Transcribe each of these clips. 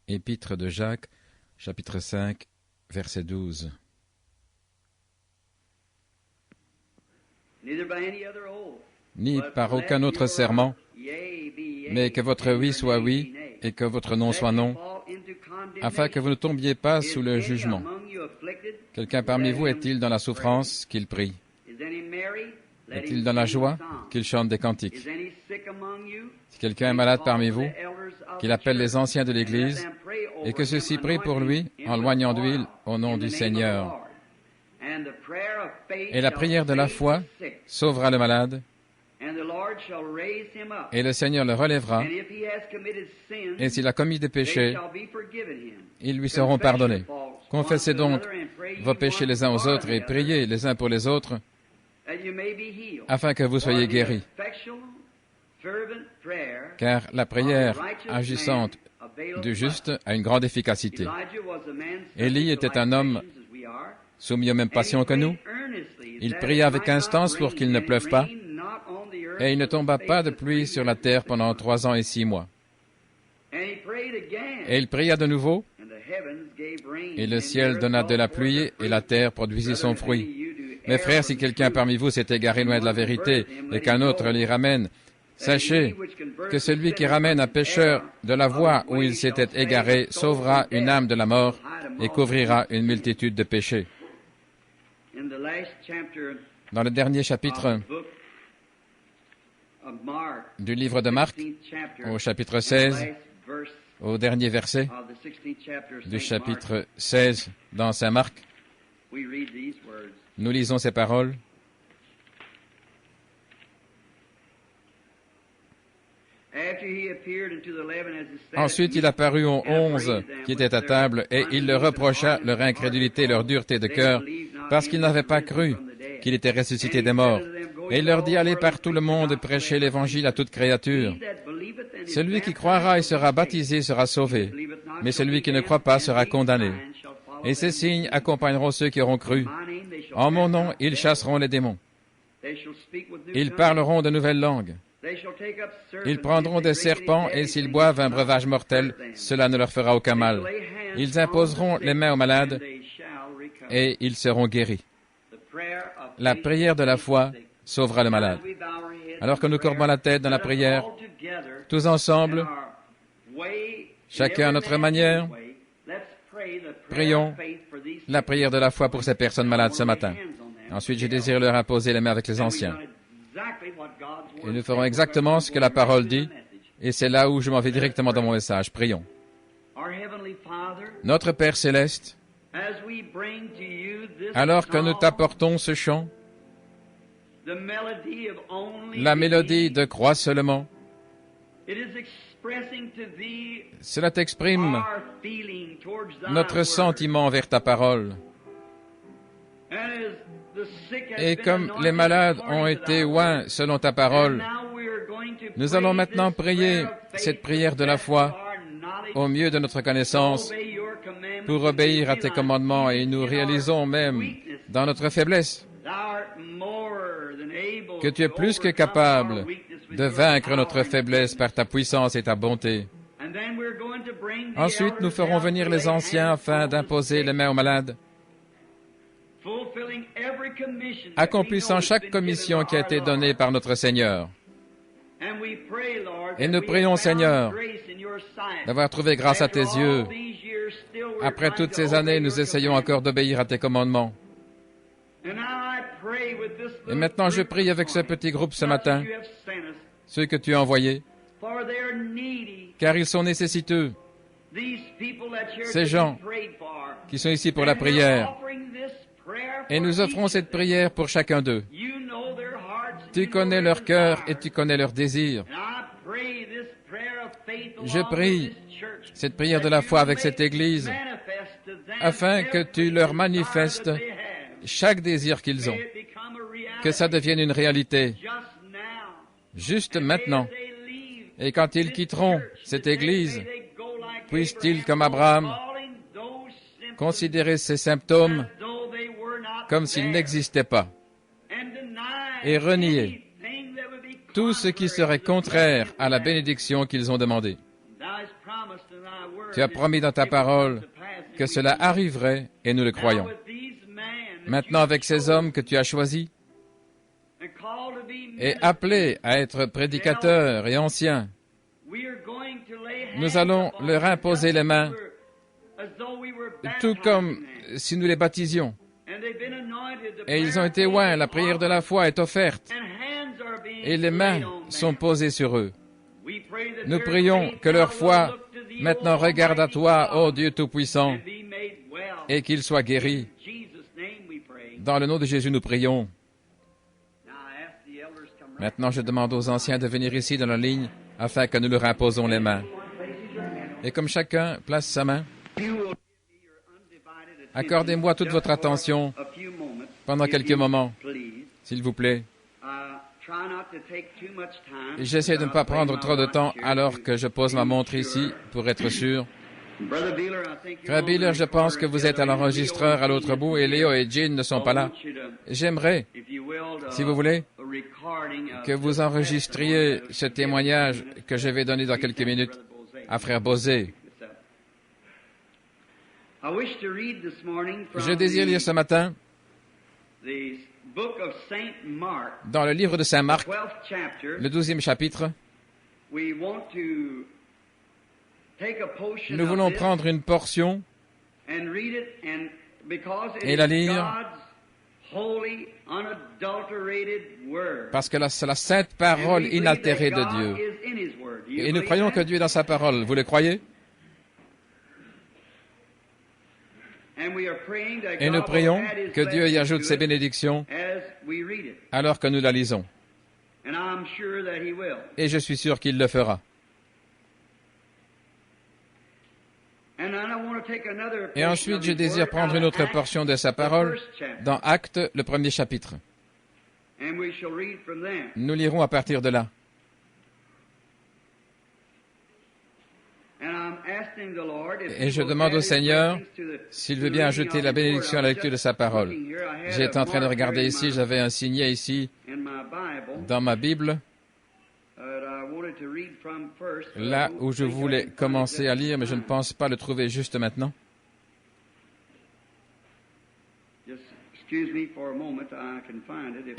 Épître de Jacques, chapitre 5, verset 12. Ni par aucun autre serment, mais que votre oui soit oui et que votre non soit non, afin que vous ne tombiez pas sous le jugement. Quelqu'un parmi vous est-il dans la souffrance, qu'il prie? Est-il dans la joie, qu'il chante des cantiques? Si quelqu'un est malade parmi vous, qu'il appelle les anciens de l'Église, et que ceux-ci prient pour lui, en loignant d'huile au nom du Seigneur. Et la prière de la foi sauvera le malade, et le Seigneur le relèvera, et s'il a commis des péchés, ils lui seront pardonnés. Confessez donc vos péchés les uns aux autres et priez les uns pour les autres, afin que vous soyez guéris. Car la prière agissante du juste a une grande efficacité. Élie était un homme soumis aux mêmes passions que nous. Il pria avec instance pour qu'il ne pleuve pas, et il ne tomba pas de pluie sur la terre pendant 3 ans et 6 mois. Et il pria de nouveau, et le ciel donna de la pluie, et la terre produisit son fruit. Mes frères, si quelqu'un parmi vous s'est égaré loin de la vérité, et qu'un autre l'y ramène, sachez que celui qui ramène un pécheur de la voie où il s'était égaré sauvera une âme de la mort et couvrira une multitude de péchés. Dans le dernier chapitre du livre de Marc, au chapitre 16, au dernier verset du chapitre 16 dans Saint Marc, nous lisons ces paroles. Ensuite, il apparut aux 11 qui étaient à table, et il leur reprocha leur incrédulité et leur dureté de cœur, parce qu'ils n'avaient pas cru qu'il était ressuscité des morts. Et il leur dit, allez par tout le monde et prêchez l'Évangile à toute créature. Celui qui croira et sera baptisé sera sauvé, mais celui qui ne croit pas sera condamné. Et ces signes accompagneront ceux qui auront cru. En mon nom, ils chasseront les démons. Ils parleront de nouvelles langues. Ils prendront des serpents, et s'ils boivent un breuvage mortel, cela ne leur fera aucun mal. Ils imposeront les mains aux malades, et ils seront guéris. La prière de la foi sauvera le malade. Alors que nous courbons la tête dans la prière, tous ensemble, chacun à notre manière, prions la prière de la foi pour ces personnes malades ce matin. Ensuite, je désire leur imposer les mains avec les anciens. Et nous ferons exactement ce que la parole dit, et c'est là où je m'en vais directement dans mon message. Prions. Notre Père céleste, alors que nous t'apportons ce chant, la mélodie de croix seulement, cela t'exprime notre sentiment envers ta parole. Et comme les malades ont été oints selon ta parole, nous allons maintenant prier cette prière de la foi au mieux de notre connaissance pour obéir à tes commandements, et nous réalisons même dans notre faiblesse que tu es plus que capable de vaincre notre faiblesse par ta puissance et ta bonté. Ensuite, nous ferons venir les anciens afin d'imposer les mains aux malades, accomplissant chaque commission qui a été donnée par notre Seigneur. Et nous prions, Seigneur, d'avoir trouvé grâce à tes yeux. Après toutes ces années, nous essayons encore d'obéir à tes commandements. Et maintenant, je prie avec ce petit groupe ce matin, ceux que tu as envoyés, car ils sont nécessiteux, ces gens qui sont ici pour la prière. Et nous offrons cette prière pour chacun d'eux. Tu connais leur cœur et tu connais leurs désirs. Je prie cette prière de la foi avec cette Église, afin que tu leur manifestes chaque désir qu'ils ont, que ça devienne une réalité, juste maintenant. Et quand ils quitteront cette Église, puissent-ils, comme Abraham, considérer ces symptômes comme s'ils n'existaient pas, et renier tout ce qui serait contraire à la bénédiction qu'ils ont demandée. Tu as promis dans ta parole que cela arriverait et nous le croyons. Maintenant, avec ces hommes que tu as choisis et appelés à être prédicateurs et anciens, nous allons leur imposer les mains, tout comme si nous les baptisions. Et ils ont été oints, la prière de la foi est offerte, et les mains sont posées sur eux. Nous prions que leur foi maintenant regarde à toi, ô Dieu Tout-Puissant, et qu'ils soient guéris. Dans le nom de Jésus, nous prions. Maintenant, je demande aux anciens de venir ici dans la ligne afin que nous leur imposons les mains. Et comme chacun place sa main, accordez-moi toute votre attention pendant quelques moments, s'il vous plaît. J'essaie de ne pas prendre trop de temps alors que je pose ma montre ici pour être sûr. Frère Biller, je pense que vous êtes à l'enregistreur à l'autre bout et Léo et Jean ne sont pas là. J'aimerais, si vous voulez, que vous enregistriez ce témoignage que je vais donner dans quelques minutes à frère Bosé. Je désire lire ce matin dans le livre de Saint Marc, le 12e chapitre. Nous voulons prendre une portion et la lire parce que c'est la sainte parole inaltérée de Dieu. Et nous croyons que Dieu est dans sa parole. Vous le croyez? Et nous prions que Dieu y ajoute ses bénédictions alors que nous la lisons. Et je suis sûr qu'il le fera. Et ensuite, je désire prendre une autre portion de sa parole dans Actes, le 1er chapitre. Nous lirons à partir de là. Et je demande au Seigneur s'il veut bien ajouter la bénédiction à la lecture de sa parole. J'étais en train de regarder ici, j'avais un signet ici dans ma Bible, là où je voulais commencer à lire, mais je ne pense pas le trouver juste maintenant.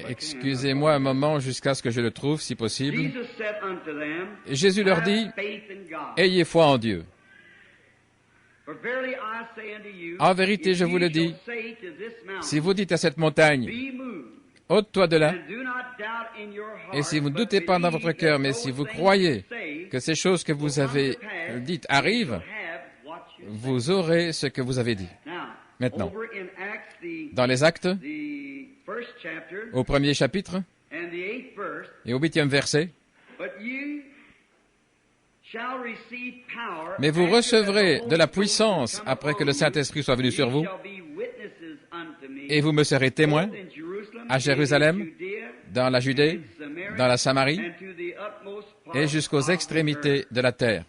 Excusez-moi un moment jusqu'à ce que je le trouve, si possible. Jésus leur dit, « Ayez foi en Dieu. En vérité, je vous le dis, si vous dites à cette montagne, « Ôte-toi de là », et si vous ne doutez pas dans votre cœur, mais si vous croyez que ces choses que vous avez dites arrivent, vous aurez ce que vous avez dit. » Maintenant, dans les Actes, au 1er chapitre et au 8e verset, « Mais vous recevrez de la puissance après que le Saint-Esprit soit venu sur vous, et vous me serez témoins à Jérusalem, dans la Judée, dans la Samarie, et jusqu'aux extrémités de la terre. »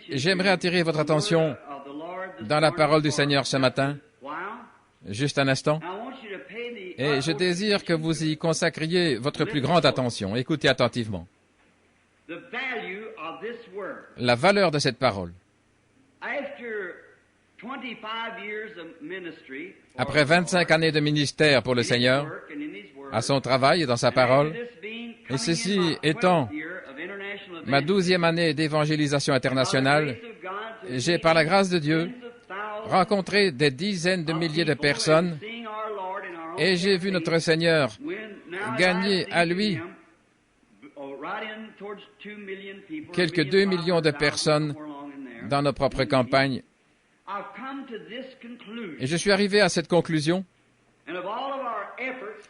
J'aimerais attirer votre attention dans la parole du Seigneur ce matin, juste un instant, et je désire que vous y consacriez votre plus grande attention. Écoutez attentivement. La valeur de cette parole. Après 25 années de ministère pour le Seigneur, à son travail et dans sa parole, et ceci étant ma 12e année d'évangélisation internationale, j'ai, par la grâce de Dieu, rencontré des dizaines de milliers de personnes et j'ai vu notre Seigneur gagner à lui quelques 2 millions de personnes dans nos propres campagnes. Et je suis arrivé à cette conclusion,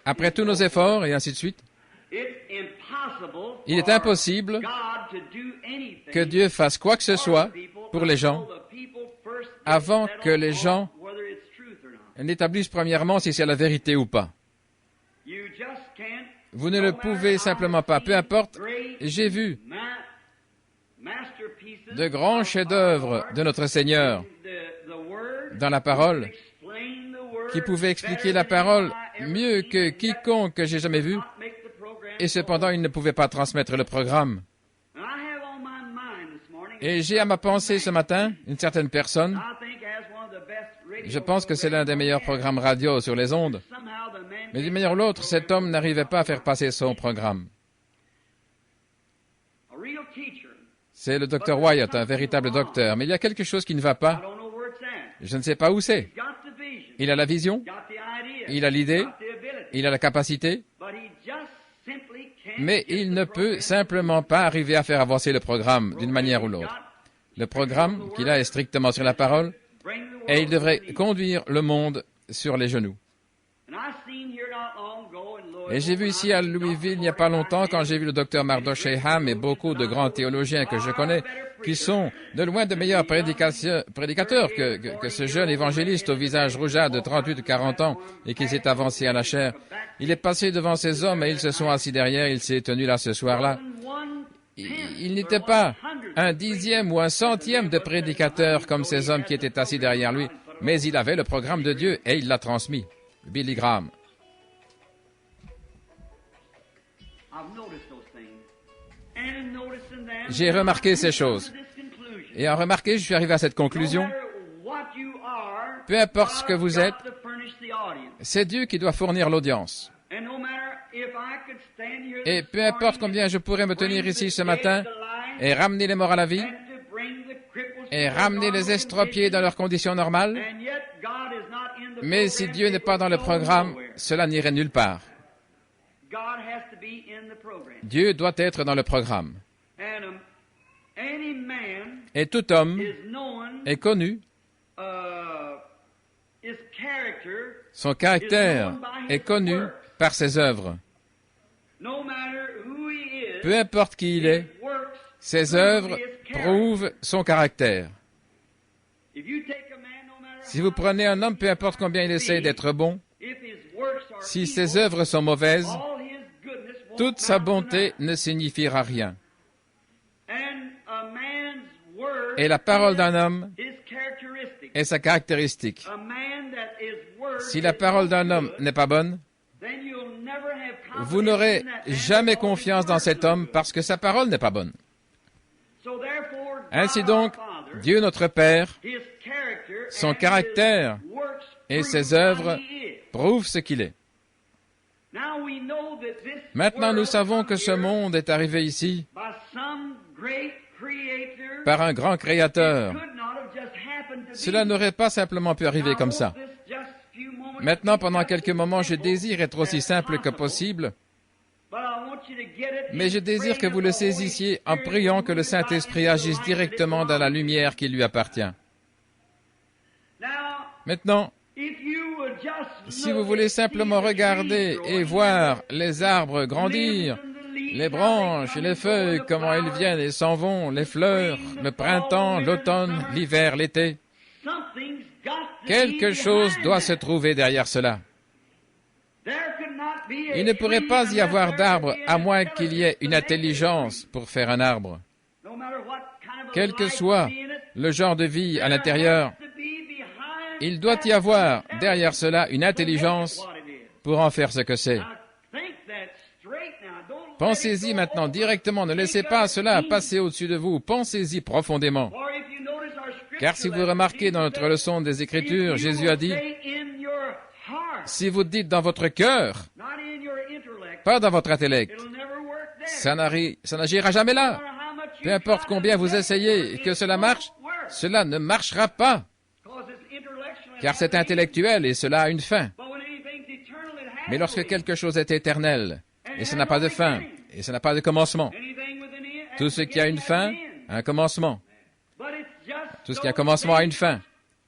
après tous nos efforts et ainsi de suite, il est impossible que Dieu fasse quoi que ce soit pour les gens avant que les gens n'établissent premièrement si c'est la vérité ou pas. Vous ne le pouvez simplement pas. Peu importe, j'ai vu de grands chefs-d'œuvre de notre Seigneur dans la parole qui pouvaient expliquer la parole mieux que quiconque que j'ai jamais vu Et cependant, il ne pouvait pas transmettre le programme. Et j'ai à ma pensée ce matin une certaine personne. Je pense que c'est l'un des meilleurs programmes radio sur les ondes. Mais d'une manière ou l'autre, cet homme n'arrivait pas à faire passer son programme. C'est le docteur Wyatt, un véritable docteur. Mais il y a quelque chose qui ne va pas. Je ne sais pas où c'est. Il a la vision, il a l'idée, il a la capacité, mais il ne peut simplement pas arriver à faire avancer le programme d'une manière ou l'autre. Le programme qu'il a est strictement sur la parole, et il devrait conduire le monde sur les genoux. Et j'ai vu ici à Louisville, il n'y a pas longtemps, quand j'ai vu le docteur Mardochée Ham et beaucoup de grands théologiens que je connais, qui sont de loin de meilleurs prédicateurs que ce jeune évangéliste au visage rougeâtre de 38 ou 40 ans et qui s'est avancé à la chair. Il est passé devant ces hommes et ils se sont assis derrière, il s'est tenu là ce soir-là. Il n'était pas un dixième ou un centième de prédicateur comme ces hommes qui étaient assis derrière lui, mais il avait le programme de Dieu et il l'a transmis. Billy Graham. J'ai remarqué ces choses. Et en remarquant, je suis arrivé à cette conclusion. Peu importe ce que vous êtes, c'est Dieu qui doit fournir l'audience. Et peu importe combien je pourrais me tenir ici ce matin et ramener les morts à la vie, et ramener les estropiés dans leurs conditions normales, mais si Dieu n'est pas dans le programme, cela n'irait nulle part. Dieu doit être dans le programme. Et tout homme est connu, son caractère est connu par ses œuvres. Peu importe qui il est, ses œuvres prouvent son caractère. Si vous prenez un homme, peu importe combien il essaie d'être bon, si ses œuvres sont mauvaises, toute sa bonté ne signifiera rien. Et la parole d'un homme est sa caractéristique. Si la parole d'un homme n'est pas bonne, vous n'aurez jamais confiance dans cet homme parce que sa parole n'est pas bonne. Ainsi donc, Dieu notre Père, son caractère et ses œuvres prouvent ce qu'il est. Maintenant, nous savons que ce monde est arrivé ici par un grand créateur. Cela n'aurait pas simplement pu arriver comme ça. Maintenant, pendant quelques moments, je désire être aussi simple que possible, mais je désire que vous le saisissiez en priant que le Saint-Esprit agisse directement dans la lumière qui lui appartient. Maintenant, si vous voulez simplement regarder et voir les arbres grandir, les branches et les feuilles, comment elles viennent et s'en vont, les fleurs, le printemps, l'automne, l'hiver, l'été, quelque chose doit se trouver derrière cela. Il ne pourrait pas y avoir d'arbre à moins qu'il y ait une intelligence pour faire un arbre. Quel que soit le genre de vie à l'intérieur, il doit y avoir derrière cela une intelligence pour en faire ce que c'est. Pensez-y maintenant directement, ne laissez pas cela passer au-dessus de vous, pensez-y profondément. Car si vous remarquez dans notre leçon des Écritures, Jésus a dit, si vous dites dans votre cœur, pas dans votre intellect, ça n'agira jamais là. Peu importe combien vous essayez et que cela marche, cela ne marchera pas. Car c'est intellectuel et cela a une fin. Mais lorsque quelque chose est éternel, et ça n'a pas de fin, et ça n'a pas de commencement, tout ce qui a une fin a un commencement. Tout ce qui a un commencement a une fin.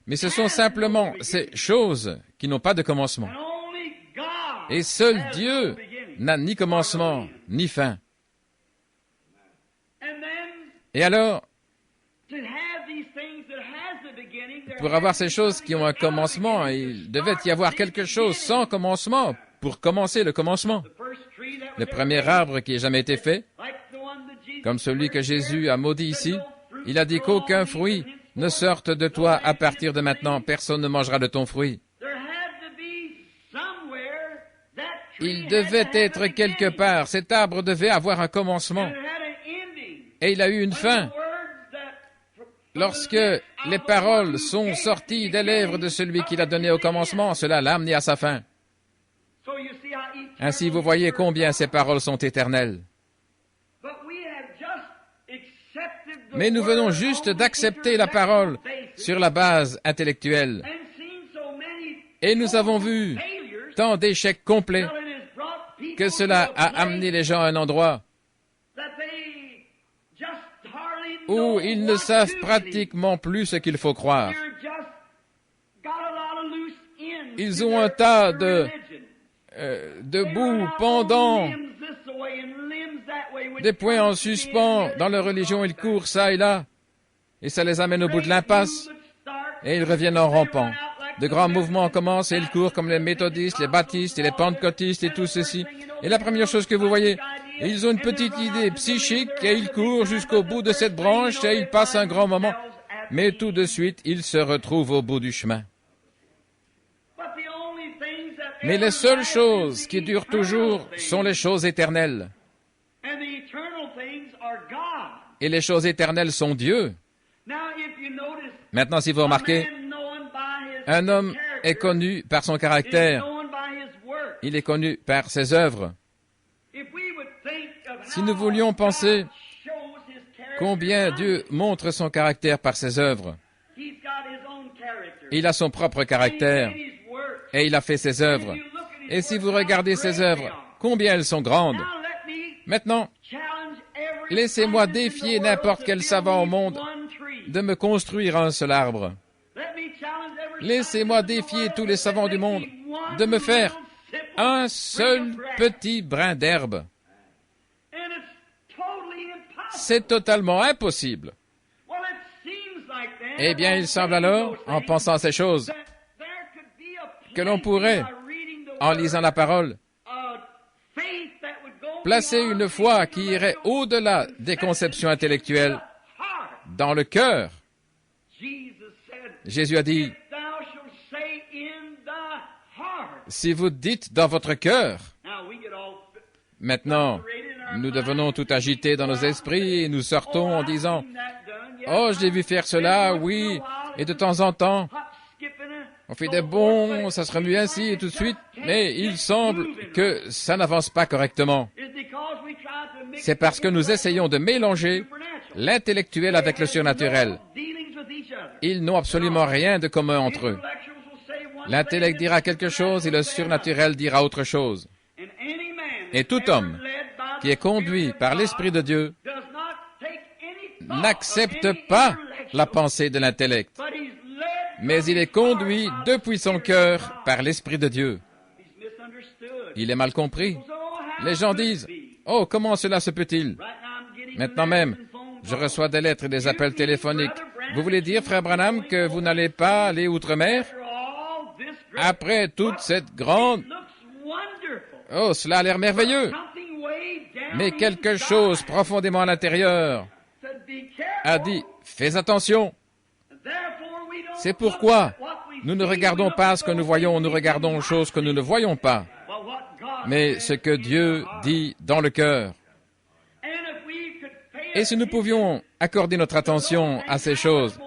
Mais ce sont simplement ces choses qui n'ont pas de commencement. Et seul Dieu n'a ni commencement, ni fin. Et alors, pour avoir ces choses qui ont un commencement, il devait y avoir quelque chose sans commencement pour commencer le commencement. Le premier arbre qui ait jamais été fait, comme celui que Jésus a maudit ici, il a dit qu'aucun fruit ne sorte de toi à partir de maintenant. Personne ne mangera de ton fruit. Il devait être quelque part. Cet arbre devait avoir un commencement. Et il a eu une fin. Lorsque les paroles sont sorties des lèvres de celui qui l'a donné au commencement, cela l'a amené à sa fin. Ainsi, vous voyez combien ces paroles sont éternelles. Mais nous venons juste d'accepter la parole sur la base intellectuelle. Et nous avons vu tant d'échecs complets que cela a amené les gens à un endroit où ils ne savent pratiquement plus ce qu'il faut croire. Ils ont un tas de boue pendant, des points en suspens dans leur religion. Ils courent ça et là, et ça les amène au bout de l'impasse, et ils reviennent en rampant. De grands mouvements commencent et ils courent comme les méthodistes, les baptistes et les pentecôtistes et tout ceci. Et la première chose que vous voyez, ils ont une petite idée psychique et ils courent jusqu'au bout de cette branche et ils passent un grand moment. Mais tout de suite, ils se retrouvent au bout du chemin. Mais les seules choses qui durent toujours sont les choses éternelles. Et les choses éternelles sont Dieu. Maintenant, si vous remarquez, un homme est connu par son caractère. Il est connu par ses œuvres. Si nous voulions penser combien Dieu montre son caractère par ses œuvres, il a son propre caractère et il a fait ses œuvres. Et si vous regardez ses œuvres, combien elles sont grandes. Maintenant, laissez-moi défier n'importe quel savant au monde de me construire un seul arbre. Laissez-moi défier tous les savants du monde de me faire un seul petit brin d'herbe. C'est totalement impossible. Eh bien, il semble alors, en pensant à ces choses, que l'on pourrait, en lisant la parole, placer une foi qui irait au-delà des conceptions intellectuelles dans le cœur. Jésus a dit, si vous dites dans votre cœur, maintenant, nous devenons tout agités dans nos esprits et nous sortons en disant, oh, je l'ai vu faire cela, oui, et de temps en temps, on fait des bons, ça serait mieux ainsi, et tout de suite, mais il semble que ça n'avance pas correctement. C'est parce que nous essayons de mélanger l'intellectuel avec le surnaturel. Ils n'ont absolument rien de commun entre eux. L'intellect dira quelque chose et le surnaturel dira autre chose. Et tout homme qui est conduit par l'Esprit de Dieu n'accepte pas la pensée de l'intellect, mais il est conduit depuis son cœur par l'Esprit de Dieu. Il est mal compris. Les gens disent, « Oh, comment cela se peut-il ?» Maintenant même, je reçois des lettres et des appels téléphoniques. Vous voulez dire, frère Branham, que vous n'allez pas aller outre-mer? Après toute cette grande... Oh, cela a l'air merveilleux. Mais quelque chose profondément à l'intérieur a dit, fais attention. C'est pourquoi nous ne regardons pas ce que nous voyons, nous regardons les choses que nous ne voyons pas, mais ce que Dieu dit dans le cœur. Et si nous pouvions accorder notre attention à ces choses,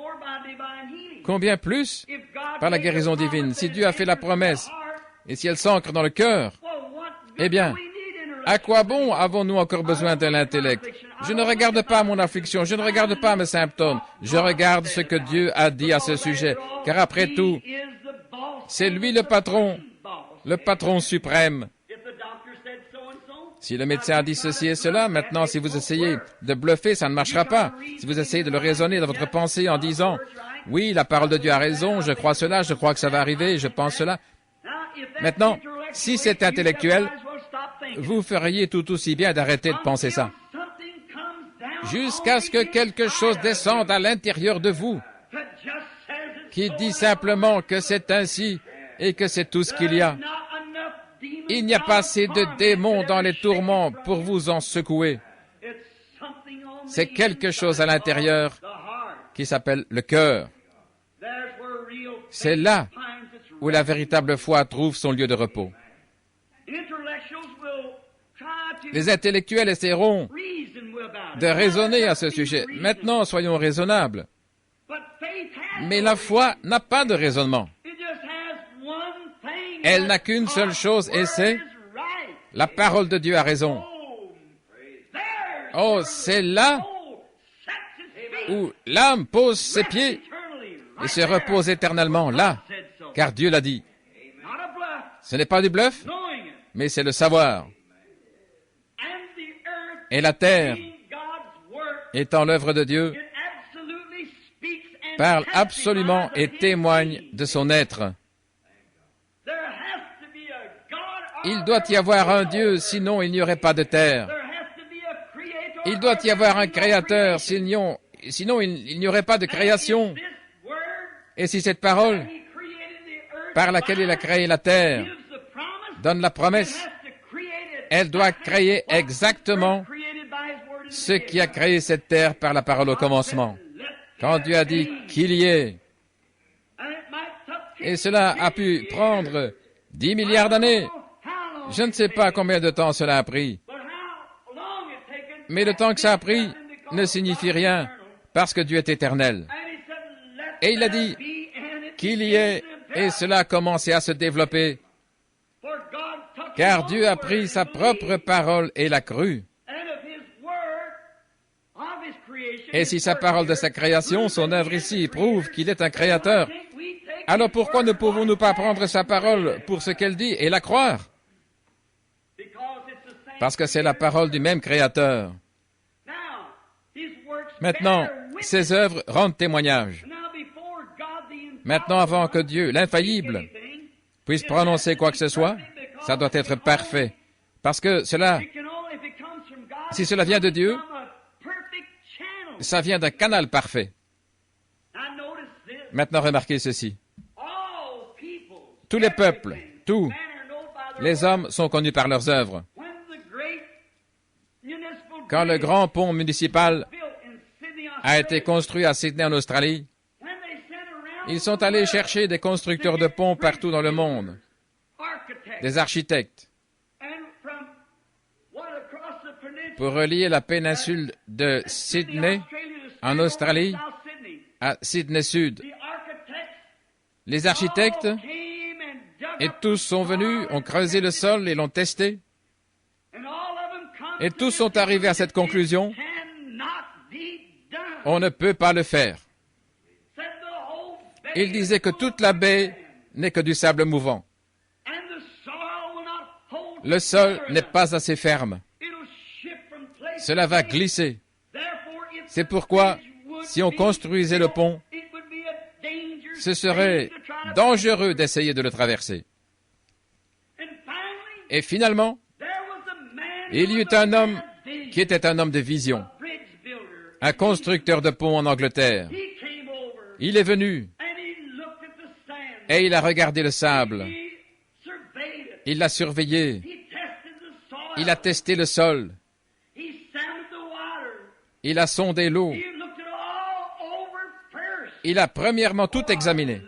combien plus par la guérison divine, si Dieu a fait la promesse, et si elle s'ancre dans le cœur, eh bien, à quoi bon avons-nous encore besoin de l'intellect? Je ne regarde pas mon affliction, je ne regarde pas mes symptômes, je regarde ce que Dieu a dit à ce sujet, car après tout, c'est lui le patron suprême. Si le médecin a dit ceci et cela, maintenant, si vous essayez de bluffer, ça ne marchera pas. Si vous essayez de le raisonner dans votre pensée en disant, oui, la parole de Dieu a raison, je crois cela, je crois que ça va arriver, je pense cela. Maintenant, si c'est intellectuel, vous feriez tout aussi bien d'arrêter de penser ça. Jusqu'à ce que quelque chose descende à l'intérieur de vous, qui dit simplement que c'est ainsi et que c'est tout ce qu'il y a. Il n'y a pas assez de démons dans les tourments pour vous en secouer. C'est quelque chose à l'intérieur qui s'appelle le cœur. C'est là où la véritable foi trouve son lieu de repos. Les intellectuels essaieront de raisonner à ce sujet. Maintenant, soyons raisonnables. Mais la foi n'a pas de raisonnement. Elle n'a qu'une seule chose, et c'est la parole de Dieu a raison. Oh, c'est là où l'âme pose ses pieds et se repose éternellement, là, car Dieu l'a dit. Ce n'est pas du bluff, mais c'est le savoir. Et la terre, étant l'œuvre de Dieu, parle absolument et témoigne de son être. Il doit y avoir un Dieu, sinon il n'y aurait pas de terre. Il doit y avoir un Créateur, sinon il n'y aurait pas de création. Et si cette parole, par laquelle il a créé la terre, donne la promesse, elle doit créer exactement ce qui a créé cette terre par la parole au commencement. Quand Dieu a dit qu'il y ait, et cela a pu prendre 10 milliards d'années, je ne sais pas combien de temps cela a pris, mais le temps que ça a pris ne signifie rien, parce que Dieu est éternel. Et il a dit qu'il y ait, et cela a commencé à se développer, car Dieu a pris sa propre parole et l'a crue. Et si sa parole de sa création, son œuvre ici, prouve qu'il est un créateur, alors pourquoi ne pouvons-nous pas prendre sa parole pour ce qu'elle dit et la croire? Parce que c'est la parole du même créateur. Maintenant, ses œuvres rendent témoignage. Maintenant, avant que Dieu, l'infaillible, puisse prononcer quoi que ce soit, ça doit être parfait. Parce que cela, si cela vient de Dieu, ça vient d'un canal parfait. Maintenant, remarquez ceci. Tous les peuples, tous les hommes sont connus par leurs œuvres. Quand le grand pont municipal a été construit à Sydney, en Australie, ils sont allés chercher des constructeurs de ponts partout dans le monde, des architectes, pour relier la péninsule de Sydney, en Australie, à Sydney Sud. Les architectes, et tous sont venus, ont creusé le sol et l'ont testé. Et tous sont arrivés à cette conclusion: on ne peut pas le faire. Il disait que toute la baie n'est que du sable mouvant. Le sol n'est pas assez ferme. Cela va glisser. C'est pourquoi, si on construisait le pont, ce serait dangereux d'essayer de le traverser. Et finalement, il y eut un homme qui était un homme de vision, un constructeur de ponts en Angleterre. Il est venu et il a regardé le sable. Il l'a surveillé. Il a testé le sol. Il a sondé l'eau. Il a premièrement tout examiné.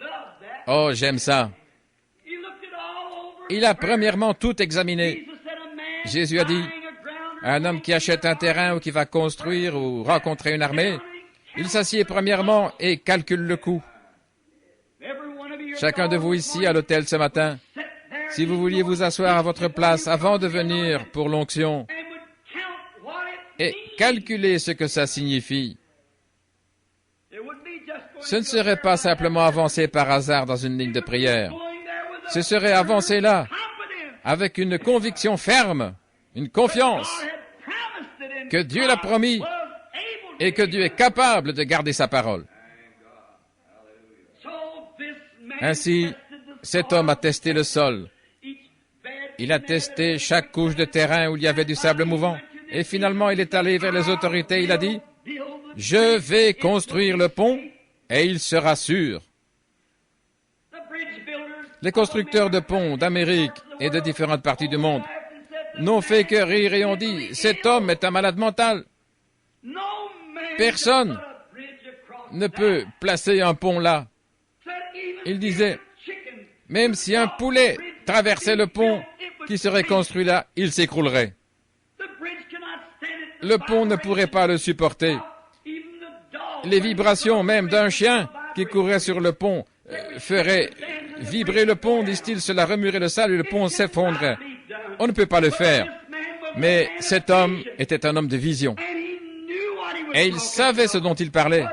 Oh, j'aime ça. Il a premièrement tout examiné. Jésus a dit, un homme qui achète un terrain ou qui va construire ou rencontrer une armée, il s'assied premièrement et calcule le coût. Chacun de vous ici à l'hôtel ce matin, si vous vouliez vous asseoir à votre place avant de venir pour l'onction et calculer ce que ça signifie, ce ne serait pas simplement avancer par hasard dans une ligne de prière. Ce serait avancer là, avec une conviction ferme, une confiance que Dieu l'a promis et que Dieu est capable de garder sa parole. Ainsi, cet homme a testé le sol. Il a testé chaque couche de terrain où il y avait du sable mouvant. Et finalement, il est allé vers les autorités. Il a dit, « Je vais construire le pont et il sera sûr. » Les constructeurs de ponts d'Amérique et de différentes parties du monde n'ont fait que rire et ont dit, « Cet homme est un malade mental. Personne ne peut placer un pont là. » Il disait, « Même si un poulet traversait le pont qui serait construit là, il s'écroulerait. » le pont ne pourrait pas le supporter. Les vibrations même d'un chien qui courait sur le pont feraient vibrer le pont, disent-ils, cela remuerait le sable et le pont s'effondrerait. On ne peut pas le faire. Mais cet homme était un homme de vision. Et il savait ce dont il parlait.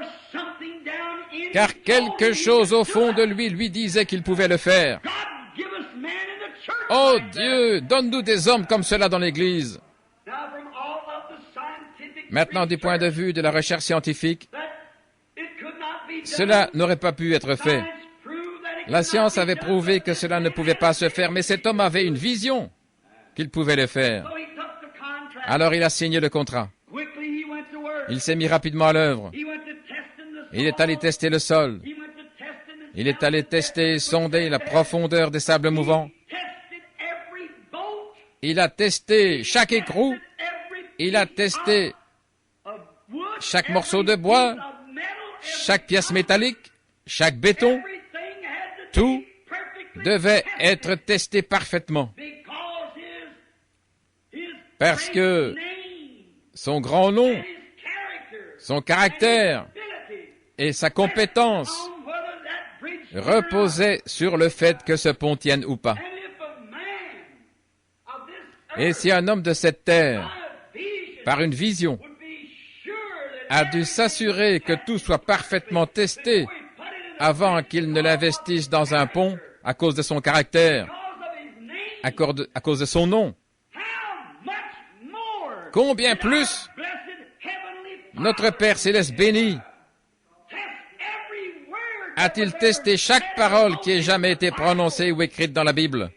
Car quelque chose au fond de lui disait qu'il pouvait le faire. Oh Dieu, donne-nous des hommes comme cela dans l'Église. Maintenant, du point de vue de la recherche scientifique, cela n'aurait pas pu être fait. La science avait prouvé que cela ne pouvait pas se faire, mais cet homme avait une vision qu'il pouvait le faire. Alors il a signé le contrat. Il s'est mis rapidement à l'œuvre. Il est allé tester le sol. Il est allé tester et sonder la profondeur des sables mouvants. Il a testé chaque écrou. Il a testé chaque morceau de bois, chaque pièce métallique, chaque béton. Tout devait être testé parfaitement. Parce que son grand nom, son caractère et sa compétence reposaient sur le fait que ce pont tienne ou pas. Et si un homme de cette terre, par une vision, a dû s'assurer que tout soit parfaitement testé avant qu'il ne l'investisse dans un pont à cause de son caractère, à cause de son nom, combien plus notre Père Céleste béni a-t-il testé chaque parole qui ait jamais été prononcée ou écrite dans la Bible?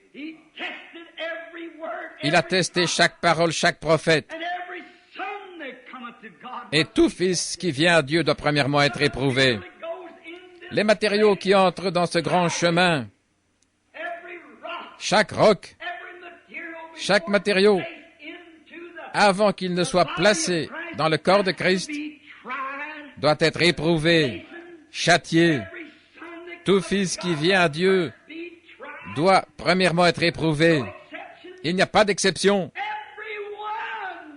Il a testé chaque parole, chaque prophète. Et tout fils qui vient à Dieu doit premièrement être éprouvé. Les matériaux qui entrent dans ce grand chemin, chaque roc, chaque matériau, avant qu'il ne soit placé dans le corps de Christ, doit être éprouvé, châtié. Tout fils qui vient à Dieu doit premièrement être éprouvé. Il n'y a pas d'exception.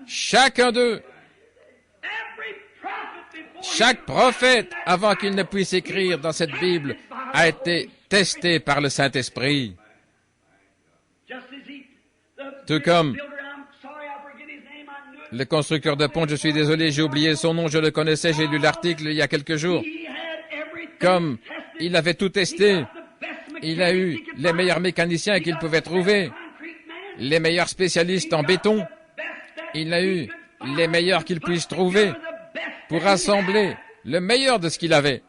Chacun d'eux, chaque prophète, avant qu'il ne puisse écrire dans cette Bible, a été testé par le Saint-Esprit. Tout comme le constructeur de pont, je suis désolé, j'ai oublié son nom, je le connaissais, j'ai lu l'article il y a quelques jours. Comme il avait tout testé, il a eu les meilleurs mécaniciens qu'il pouvait trouver, les meilleurs spécialistes en béton, il a eu les meilleurs qu'il puisse trouver pour assembler le meilleur de ce qu'il avait.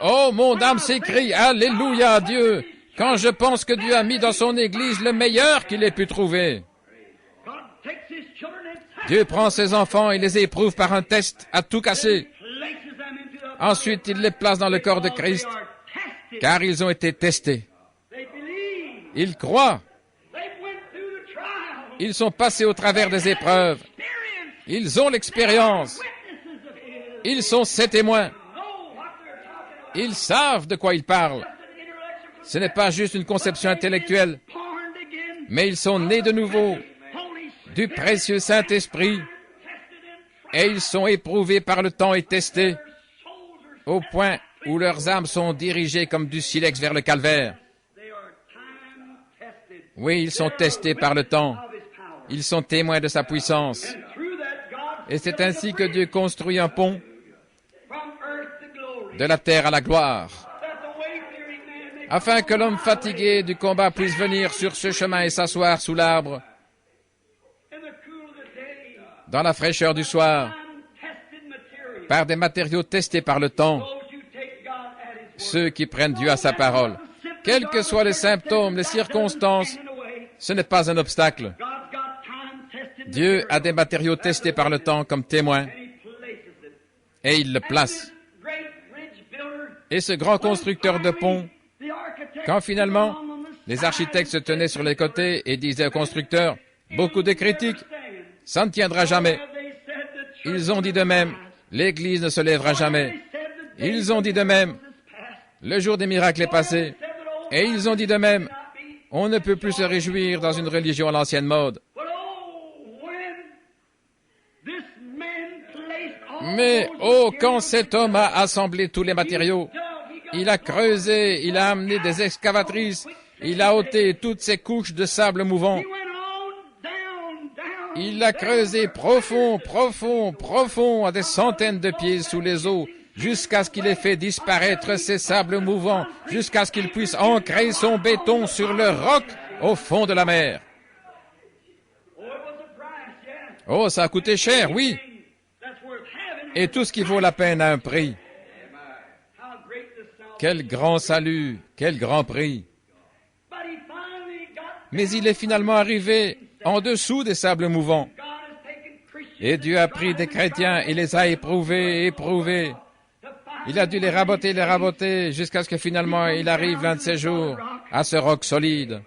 Oh, mon âme s'écrie, Alléluia à Dieu, quand je pense que Dieu a mis dans son Église le meilleur qu'il ait pu trouver. Dieu prend ses enfants et les éprouve par un test à tout casser. Ensuite, il les place dans le corps de Christ, car ils ont été testés. Ils croient. Ils sont passés au travers des épreuves. Ils ont l'expérience. Ils sont ses témoins. Ils savent de quoi ils parlent. Ce n'est pas juste une conception intellectuelle, mais ils sont nés de nouveau du précieux Saint-Esprit et ils sont éprouvés par le temps et testés au point où leurs âmes sont dirigées comme du silex vers le calvaire. Oui, ils sont testés par le temps. Ils sont témoins de sa puissance. Et c'est ainsi que Dieu construit un pont de la terre à la gloire, afin que l'homme fatigué du combat puisse venir sur ce chemin et s'asseoir sous l'arbre, dans la fraîcheur du soir, par des matériaux testés par le temps, ceux qui prennent Dieu à sa parole. Quels que soient les symptômes, les circonstances, ce n'est pas un obstacle. Dieu a des matériaux testés par le temps comme témoins, et il le place. Et ce grand constructeur de ponts, quand finalement les architectes se tenaient sur les côtés et disaient au constructeur, beaucoup de critiques, ça ne tiendra jamais. Ils ont dit de même, l'Église ne se lèvera jamais. Ils ont dit de même, le jour des miracles est passé. Et ils ont dit de même, On ne peut plus se réjouir dans une religion à l'ancienne mode. Mais, oh, quand cet homme a assemblé tous les matériaux, il a creusé, il a amené des excavatrices, il a ôté toutes ces couches de sable mouvant. Il a creusé profond, profond, profond, à des centaines de pieds sous les eaux, jusqu'à ce qu'il ait fait disparaître ces sables mouvants, jusqu'à ce qu'il puisse ancrer son béton sur le roc au fond de la mer. Oh, ça a coûté cher, oui. Et tout ce qui vaut la peine a un prix. Quel grand salut, quel grand prix. Mais il est finalement arrivé en dessous des sables mouvants. Et Dieu a pris des chrétiens et les a éprouvés. Il a dû les raboter, jusqu'à ce que finalement il arrive l'un de ces jours à ce roc solide.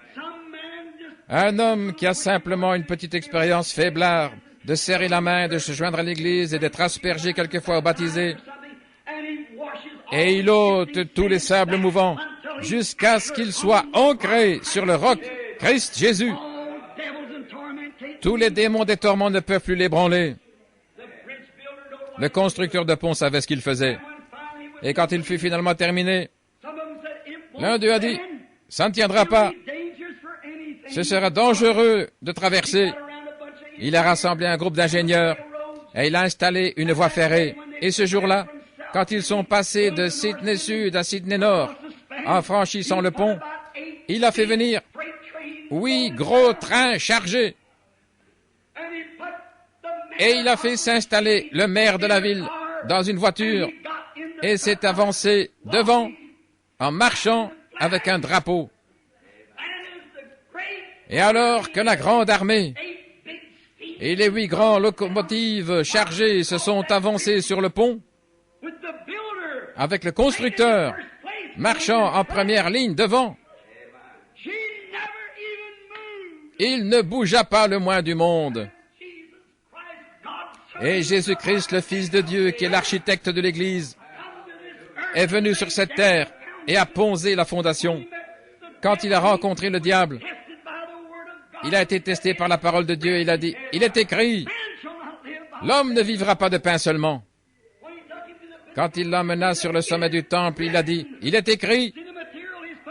Un homme qui a simplement une petite expérience faiblard de serrer la main, de se joindre à l'église et d'être aspergé quelquefois au baptisé. Et il ôte tous les sables mouvants jusqu'à ce qu'il soit ancré sur le roc, Christ Jésus. Tous les démons des tourments ne peuvent plus l'ébranler. Le constructeur de pont savait ce qu'il faisait. Et quand il fut finalement terminé, l'un d'eux a dit, « Ça ne tiendra pas. Ce sera dangereux de traverser. » Il a rassemblé un groupe d'ingénieurs et il a installé une voie ferrée. Et ce jour-là, quand ils sont passés de Sydney Sud à Sydney Nord, en franchissant le pont, il a fait venir 8 gros trains chargés. Et il a fait s'installer le maire de la ville dans une voiture et s'est avancé devant en marchant avec un drapeau. Et alors que la grande armée et les 8 grands locomotives chargées se sont avancées sur le pont, avec le constructeur marchant en première ligne devant, il ne bougea pas le moins du monde. Et Jésus-Christ, le Fils de Dieu, qui est l'architecte de l'Église, est venu sur cette terre et a posé la fondation. Quand il a rencontré le diable, il a été testé par la parole de Dieu et il a dit, « Il est écrit, l'homme ne vivra pas de pain seulement. » Quand il l'emmena sur le sommet du temple, il a dit, « Il est écrit. »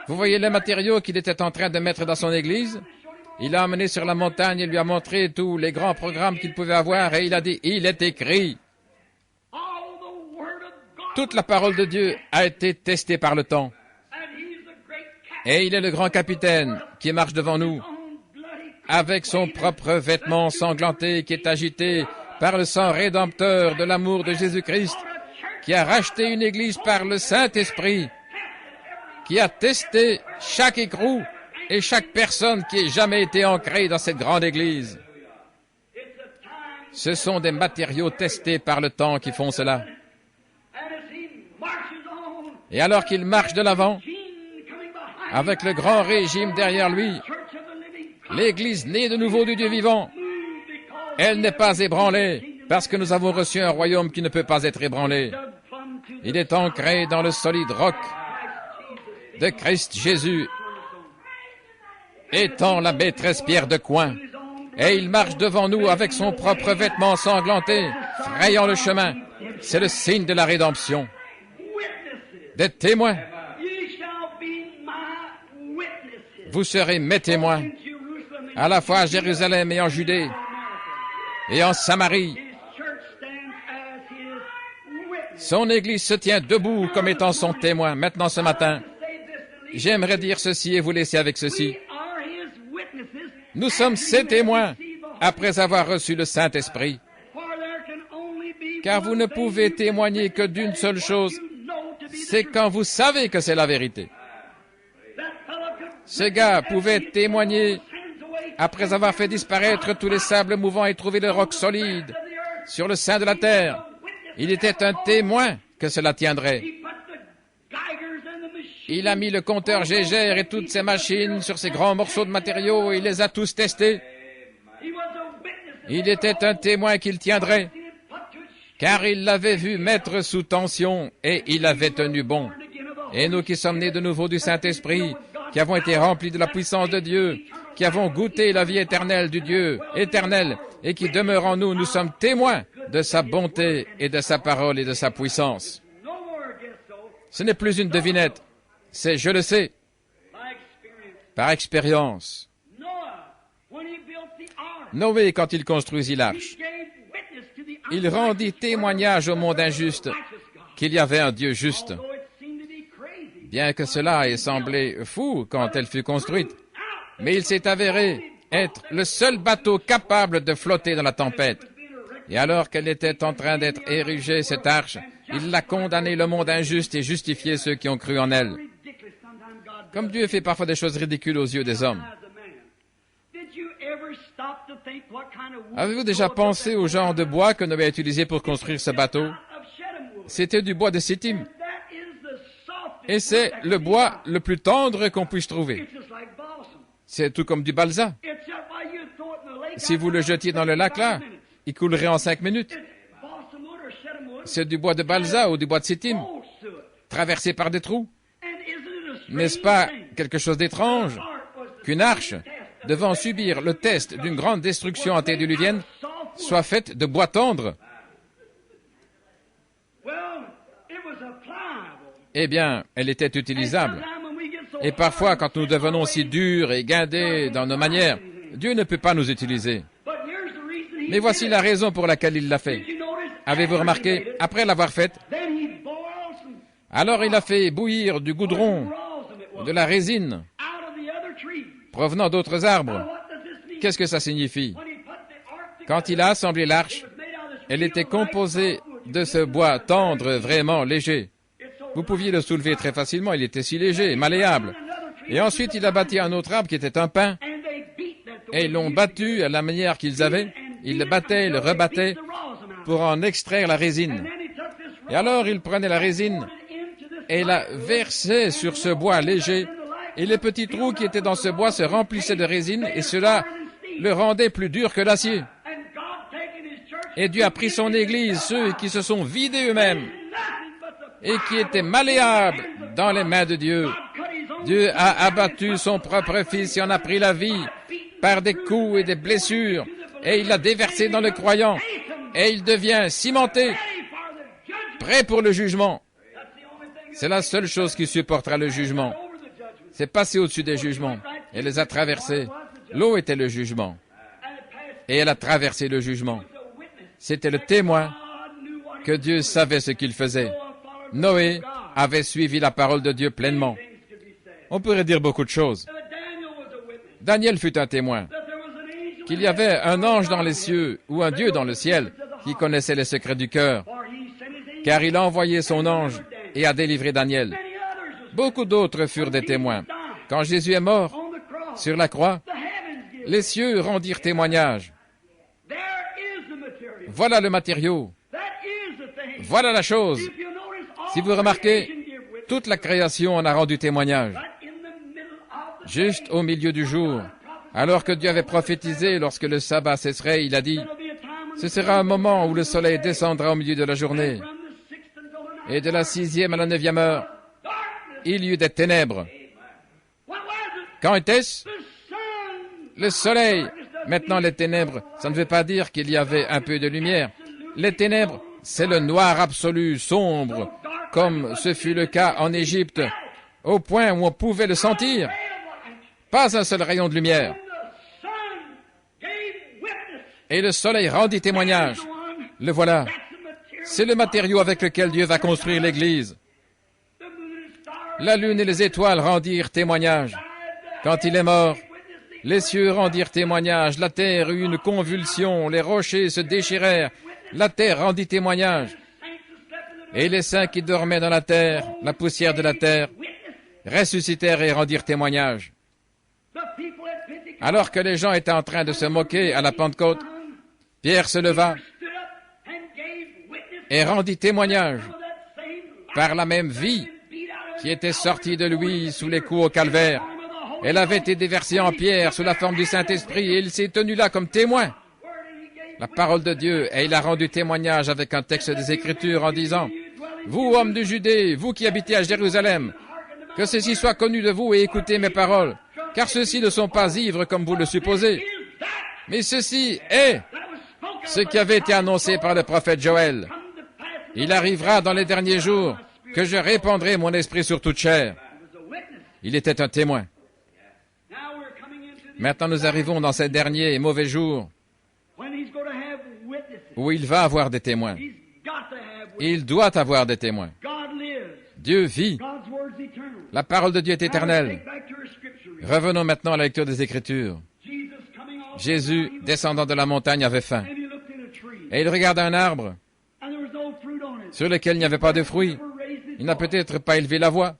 Vous voyez les matériaux qu'il était en train de mettre dans son église? Il l'a emmené sur la montagne et lui a montré tous les grands programmes qu'il pouvait avoir et il a dit, « Il est écrit. » Toute la parole de Dieu a été testée par le temps. Et il est le grand capitaine qui marche devant nous, avec son propre vêtement sanglanté qui est agité par le sang rédempteur de l'amour de Jésus-Christ, qui a racheté une église par le Saint-Esprit, qui a testé chaque écrou et chaque personne qui ait jamais été ancrée dans cette grande église. Ce sont des matériaux testés par le temps qui font cela. Et alors qu'il marche de l'avant, avec le grand régime derrière lui, l'Église née de nouveau du Dieu vivant, elle n'est pas ébranlée, parce que nous avons reçu un royaume qui ne peut pas être ébranlé. Il est ancré dans le solide roc de Christ Jésus, étant la maîtresse pierre de coin. Et il marche devant nous avec son propre vêtement sanglanté, frayant le chemin. C'est le signe de la rédemption. Des témoins. Vous serez mes témoins, à la fois à Jérusalem et en Judée, et en Samarie. Son Église se tient debout comme étant son témoin. Maintenant, ce matin, j'aimerais dire ceci et vous laisser avec ceci. Nous sommes ses témoins après avoir reçu le Saint-Esprit. Car vous ne pouvez témoigner que d'une seule chose, c'est quand vous savez que c'est la vérité. Ce gars pouvait témoigner après avoir fait disparaître tous les sables mouvants et trouvé le roc solide sur le sein de la terre. Il était un témoin que cela tiendrait. Il a mis le compteur Gégère et toutes ces machines sur ces grands morceaux de matériaux et il les a tous testés. Il était un témoin qu'il tiendrait, car il l'avait vu mettre sous tension et il avait tenu bon. Et nous qui sommes nés de nouveau du Saint-Esprit, qui avons été remplis de la puissance de Dieu, qui avons goûté la vie éternelle du Dieu éternel et qui demeure en nous, nous sommes témoins de sa bonté et de sa parole et de sa puissance. Ce n'est plus une devinette, c'est je le sais, par expérience. Noé, quand il construisit l'arche, il rendit témoignage au monde injuste qu'il y avait un Dieu juste. Bien que cela ait semblé fou quand elle fut construite, mais il s'est avéré être le seul bateau capable de flotter dans la tempête. Et alors qu'elle était en train d'être érigée, cette arche, il a condamné le monde injuste et justifié ceux qui ont cru en elle. Comme Dieu fait parfois des choses ridicules aux yeux des hommes. Avez-vous déjà pensé au genre de bois que Noé a utilisé pour construire ce bateau? C'était du bois de Sittim. Et c'est le bois le plus tendre qu'on puisse trouver. C'est tout comme du balsa. Si vous le jetiez dans le lac là, il coulerait en 5 minutes. C'est du bois de balsa ou du bois de Sittim, traversé par des trous. N'est-ce pas quelque chose d'étrange qu'une arche, devant subir le test d'une grande destruction antédiluvienne, soit faite de bois tendre? Eh bien, elle était utilisable. Et parfois, quand nous devenons si durs et guindés dans nos manières, Dieu ne peut pas nous utiliser. Mais voici la raison pour laquelle il l'a fait. Avez-vous remarqué? Après l'avoir faite, alors il a fait bouillir du goudron, de la résine, provenant d'autres arbres. Qu'est-ce que ça signifie? Quand il a assemblé l'arche, elle était composée de ce bois tendre, vraiment léger. Vous pouviez le soulever très facilement, il était si léger, malléable. Et ensuite, il a bâti un autre arbre qui était un pin. Et ils l'ont battu à la manière qu'ils avaient. Ils le battaient, le rebattaient pour en extraire la résine. Et alors, il prenait la résine et la versait sur ce bois léger. Et les petits trous qui étaient dans ce bois se remplissaient de résine et cela le rendait plus dur que l'acier. Et Dieu a pris son Église, ceux qui se sont vidés eux-mêmes et qui étaient malléables dans les mains de Dieu. Dieu a abattu son propre Fils et en a pris la vie par des coups et des blessures, et il l'a déversé dans le croyant, et il devient cimenté, prêt pour le jugement. C'est la seule chose qui supportera le jugement. C'est passer au-dessus des jugements. Elle les a traversés. L'eau était le jugement. Et elle a traversé le jugement. C'était le témoin que Dieu savait ce qu'il faisait. Noé avait suivi la parole de Dieu pleinement. On pourrait dire beaucoup de choses. Daniel fut un témoin qu'il y avait un ange dans les cieux ou un Dieu dans le ciel qui connaissait les secrets du cœur, car il a envoyé son ange et a délivré Daniel. Beaucoup d'autres furent des témoins. Quand Jésus est mort sur la croix, les cieux rendirent témoignage. Voilà le matériau. Voilà la chose. Si vous remarquez, toute la création en a rendu témoignage. Juste au milieu du jour, alors que Dieu avait prophétisé lorsque le sabbat cesserait, il a dit, « Ce sera un moment où le soleil descendra au milieu de la journée. Et de la 6e à la 9e heure, il y eut des ténèbres. » Quand était-ce? Le soleil. Maintenant, les ténèbres, ça ne veut pas dire qu'il y avait un peu de lumière. Les ténèbres, c'est le noir absolu, sombre, comme ce fut le cas en Égypte, au point où on pouvait le sentir. Pas un seul rayon de lumière. Et le soleil rendit témoignage. Le voilà. C'est le matériau avec lequel Dieu va construire l'Église. La lune et les étoiles rendirent témoignage. Quand il est mort, les cieux rendirent témoignage. La terre eut une convulsion. Les rochers se déchirèrent. La terre rendit témoignage. Et les saints qui dormaient dans la terre, la poussière de la terre, ressuscitèrent et rendirent témoignage. Alors que les gens étaient en train de se moquer à la Pentecôte, Pierre se leva et rendit témoignage par la même vie qui était sortie de lui sous les coups au calvaire. Elle avait été déversée en Pierre sous la forme du Saint-Esprit et il s'est tenu là comme témoin. La parole de Dieu, et il a rendu témoignage avec un texte des Écritures en disant, « Vous, hommes de Judée, vous qui habitez à Jérusalem, Que ceci soit connu de vous et écoutez mes paroles, car ceux-ci ne sont pas ivres comme vous le supposez. Mais ceci est ce qui avait été annoncé par le prophète Joël. Il arrivera dans les derniers jours que je répandrai mon esprit sur toute chair. Il était un témoin. Maintenant, nous arrivons dans ces derniers et mauvais jours où il va avoir des témoins. Il doit avoir des témoins. Dieu vit. La parole de Dieu est éternelle. Revenons maintenant à la lecture des Écritures. Jésus, descendant de la montagne, avait faim. Et il regarda un arbre sur lequel il n'y avait pas de fruits. Il n'a peut-être pas élevé la voix.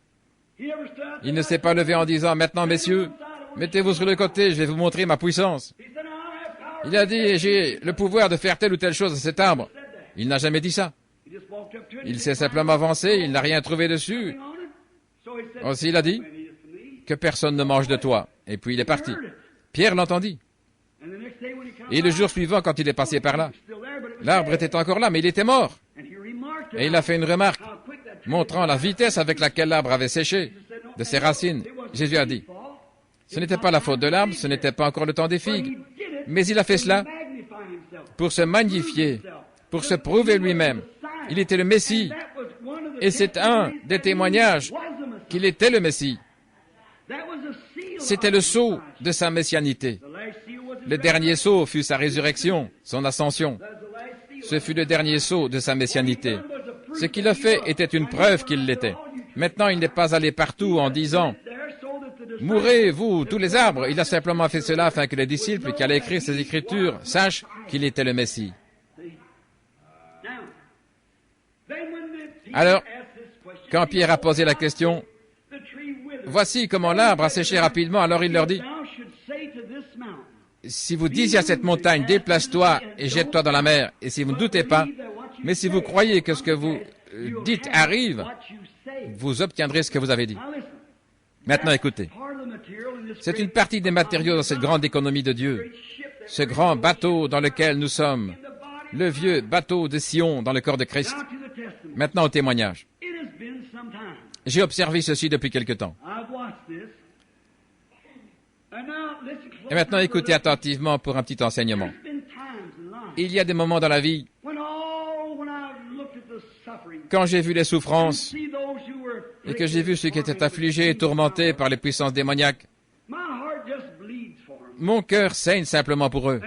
Il ne s'est pas levé en disant, « Maintenant, messieurs, mettez-vous sur le côté, je vais vous montrer ma puissance. » Il a dit, « J'ai le pouvoir de faire telle ou telle chose à cet arbre. » Il n'a jamais dit ça. Il s'est simplement avancé, il n'a rien trouvé dessus. Aussi, il a dit, « Que personne ne mange de toi. » Et puis il est parti. Pierre l'entendit. Et le jour suivant, quand il est passé par là, l'arbre était encore là, mais il était mort. Et il a fait une remarque, montrant la vitesse avec laquelle l'arbre avait séché de ses racines. Jésus a dit, ce n'était pas la faute de l'arbre, ce n'était pas encore le temps des figues, mais il a fait cela pour se magnifier, pour se prouver lui-même. Il était le Messie, et c'est un des témoignages qu'il était le Messie. C'était le sceau de sa messianité. Le dernier sceau fut sa résurrection, son ascension. Ce fut le dernier sceau de sa messianité. Ce qu'il a fait était une preuve qu'il l'était. Maintenant, il n'est pas allé partout en disant « Mourrez, vous, tous les arbres ». Il a simplement fait cela afin que les disciples qui allaient écrire ces Écritures sachent qu'il était le Messie. Alors, quand Pierre a posé la question, voici comment l'arbre a séché rapidement, alors il leur dit, si vous disiez à cette montagne, déplace-toi et jette-toi dans la mer, et si vous ne doutez pas, mais si vous croyez que ce que vous dites arrive, vous obtiendrez ce que vous avez dit. Maintenant, écoutez. C'est une partie des matériaux dans cette grande économie de Dieu. Ce grand bateau dans lequel nous sommes. Le vieux bateau de Sion dans le corps de Christ. Maintenant, au témoignage. J'ai observé ceci depuis quelque temps. Et maintenant, écoutez attentivement pour un petit enseignement. Il y a des moments dans la vie, quand j'ai vu les souffrances et que j'ai vu ceux qui étaient affligés et tourmentés par les puissances démoniaques, mon cœur saigne simplement pour eux.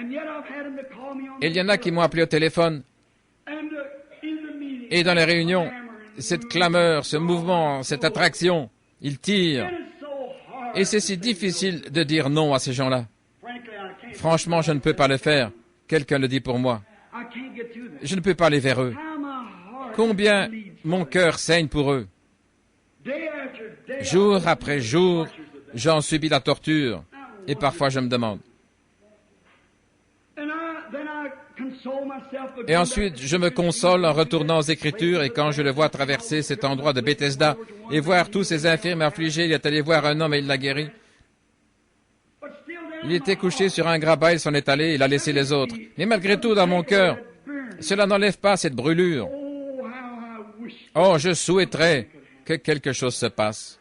Et il y en a qui m'ont appelé au téléphone. Et dans les réunions, cette clameur, ce mouvement, cette attraction, ils tirent. Et c'est si difficile de dire non à ces gens-là. Franchement, je ne peux pas le faire. Quelqu'un le dit pour moi. Je ne peux pas aller vers eux. Combien mon cœur saigne pour eux. Jour après jour, j'en subis la torture. Et parfois, je me demande. Et ensuite, je me console en retournant aux Écritures et quand je le vois traverser cet endroit de Bethesda et voir tous ces infirmes affligés, il est allé voir un homme et il l'a guéri. Il était couché sur un grabat, il s'en est allé, il a laissé les autres. Mais malgré tout, dans mon cœur, cela n'enlève pas cette brûlure. Oh, je souhaiterais que quelque chose se passe.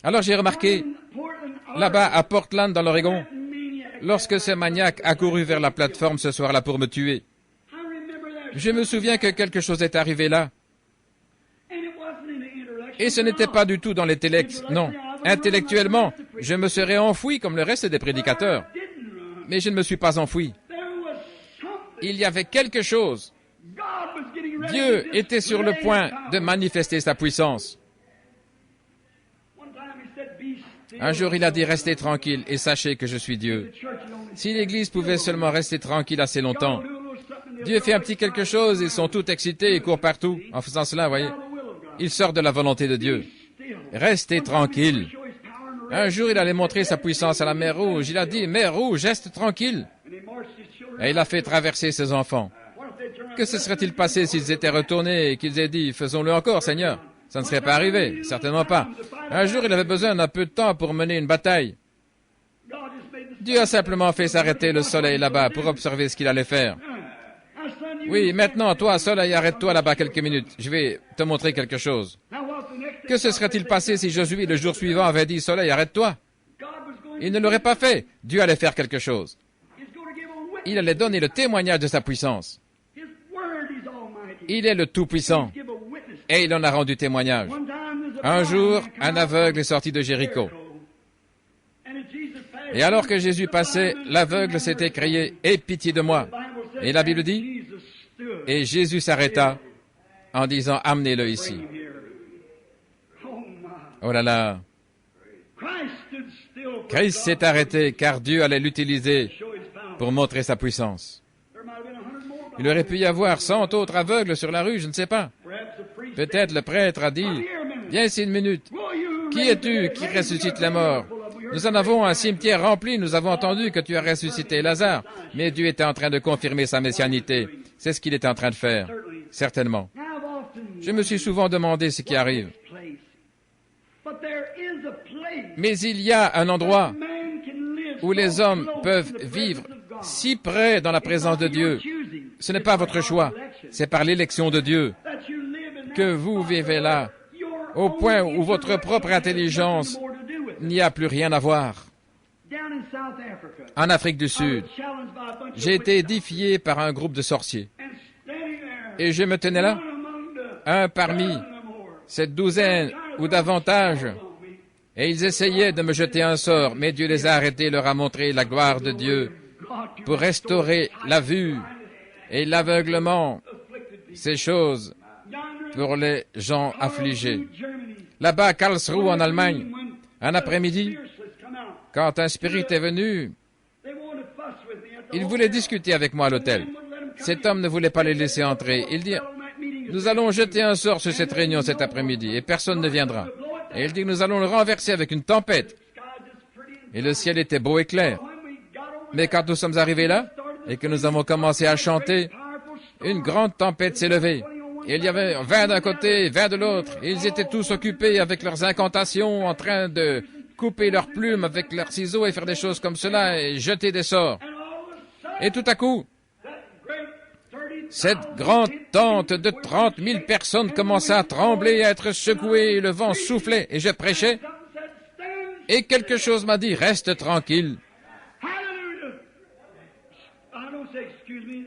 Alors j'ai remarqué, là-bas à Portland, dans l'Oregon, lorsque ce maniaque a couru vers la plateforme ce soir-là pour me tuer, je me souviens que quelque chose est arrivé là. Et ce n'était pas du tout dans l'intellect, non. Intellectuellement, je me serais enfoui comme le reste des prédicateurs. Mais je ne me suis pas enfoui. Il y avait quelque chose. Dieu était sur le point de manifester sa puissance. Un jour, il a dit, restez tranquille et sachez que je suis Dieu. Si l'Église pouvait seulement rester tranquille assez longtemps, Dieu fait un petit quelque chose, ils sont tous excités et courent partout. En faisant cela, vous voyez, ils sortent de la volonté de Dieu. Restez tranquille. Un jour, il allait montrer sa puissance à la mer Rouge. Il a dit, mer Rouge, reste tranquille. Et il a fait traverser ses enfants. Que se serait-il passé s'ils étaient retournés et qu'ils aient dit, faisons-le encore, Seigneur? Ça ne serait pas arrivé, certainement pas. Un jour, il avait besoin d'un peu de temps pour mener une bataille. Dieu a simplement fait s'arrêter le soleil là-bas pour observer ce qu'il allait faire. Oui, maintenant, toi, soleil, arrête-toi là-bas quelques minutes. Je vais te montrer quelque chose. Que se serait-il passé si Josué, le jour suivant, avait dit, Soleil, arrête-toi? Il ne l'aurait pas fait. Dieu allait faire quelque chose. Il allait donner le témoignage de sa puissance. Il est le Tout-Puissant. Et il en a rendu témoignage. Un jour, un aveugle est sorti de Jéricho. Et alors que Jésus passait, l'aveugle s'est écrié, « Aie pitié de moi !» Et la Bible dit, et Jésus s'arrêta en disant, « Amenez-le ici. » Oh là là! Christ s'est arrêté car Dieu allait l'utiliser pour montrer sa puissance. Il aurait pu y avoir 100 autres aveugles sur la rue, je ne sais pas. Peut-être le prêtre a dit, « Viens ici une minute. Qui es-tu qui ressuscite les morts? Nous en avons un cimetière rempli, nous avons entendu que tu as ressuscité Lazare. » Mais Dieu était en train de confirmer sa messianité. C'est ce qu'il était en train de faire, certainement. Je me suis souvent demandé ce qui arrive. Mais il y a un endroit où les hommes peuvent vivre si près dans la présence de Dieu. Ce n'est pas votre choix, c'est par l'élection de Dieu que vous vivez là, au point où votre propre intelligence n'y a plus rien à voir. En Afrique du Sud, j'ai été édifié par un groupe de sorciers. Et je me tenais là, un parmi cette douzaine ou davantage, et ils essayaient de me jeter un sort, mais Dieu les a arrêtés et leur a montré la gloire de Dieu pour restaurer la vue et l'aveuglement, ces choses pour les gens affligés. Là-bas, à Karlsruhe, en Allemagne, un après-midi, quand un spirit est venu, il voulait discuter avec moi à l'hôtel. Cet homme ne voulait pas les laisser entrer. Il dit, « Nous allons jeter un sort sur cette réunion cet après-midi et personne ne viendra. » Et il dit, « Nous allons le renverser avec une tempête. » Et le ciel était beau et clair. Mais quand nous sommes arrivés là et que nous avons commencé à chanter, une grande tempête s'est levée. Et il y avait 20 d'un côté, 20 de l'autre. Et ils étaient tous occupés avec leurs incantations, en train de couper leurs plumes avec leurs ciseaux et faire des choses comme cela et jeter des sorts. Et tout à coup, cette grande tente de 30 000 personnes commença à trembler et à être secouée, et le vent soufflait, et je prêchais, et quelque chose m'a dit, reste tranquille.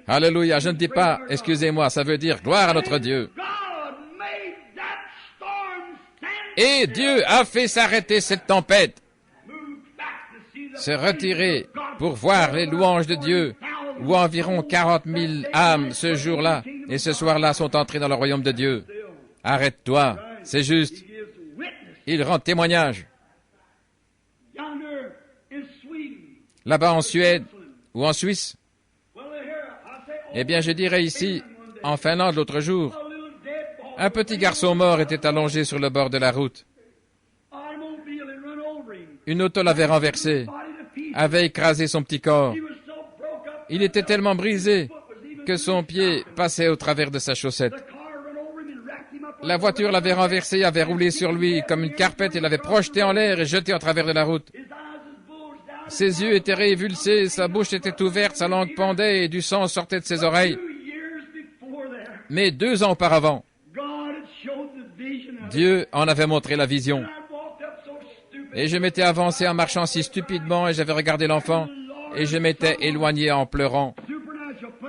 Alléluia, je ne dis pas, excusez-moi, ça veut dire gloire à notre Dieu. Et Dieu a fait s'arrêter cette tempête, se retirer pour voir les louanges de Dieu, où environ 40 000 âmes ce jour-là et ce soir-là sont entrées dans le royaume de Dieu. Arrête-toi, c'est juste. Il rend témoignage. Là-bas en Suède ou en Suisse, eh bien je dirais ici, en Finlande l'autre jour, un petit garçon mort était allongé sur le bord de la route. Une auto l'avait renversé, avait écrasé son petit corps. Il était tellement brisé que son pied passait au travers de sa chaussette. La voiture l'avait renversé, avait roulé sur lui comme une carpette et l'avait projeté en l'air et jeté en travers de la route. Ses yeux étaient révulsés, sa bouche était ouverte, sa langue pendait et du sang sortait de ses oreilles. Mais 2 ans auparavant, Dieu en avait montré la vision. Et je m'étais avancé en marchant si stupidement et j'avais regardé l'enfant et je m'étais éloigné en pleurant.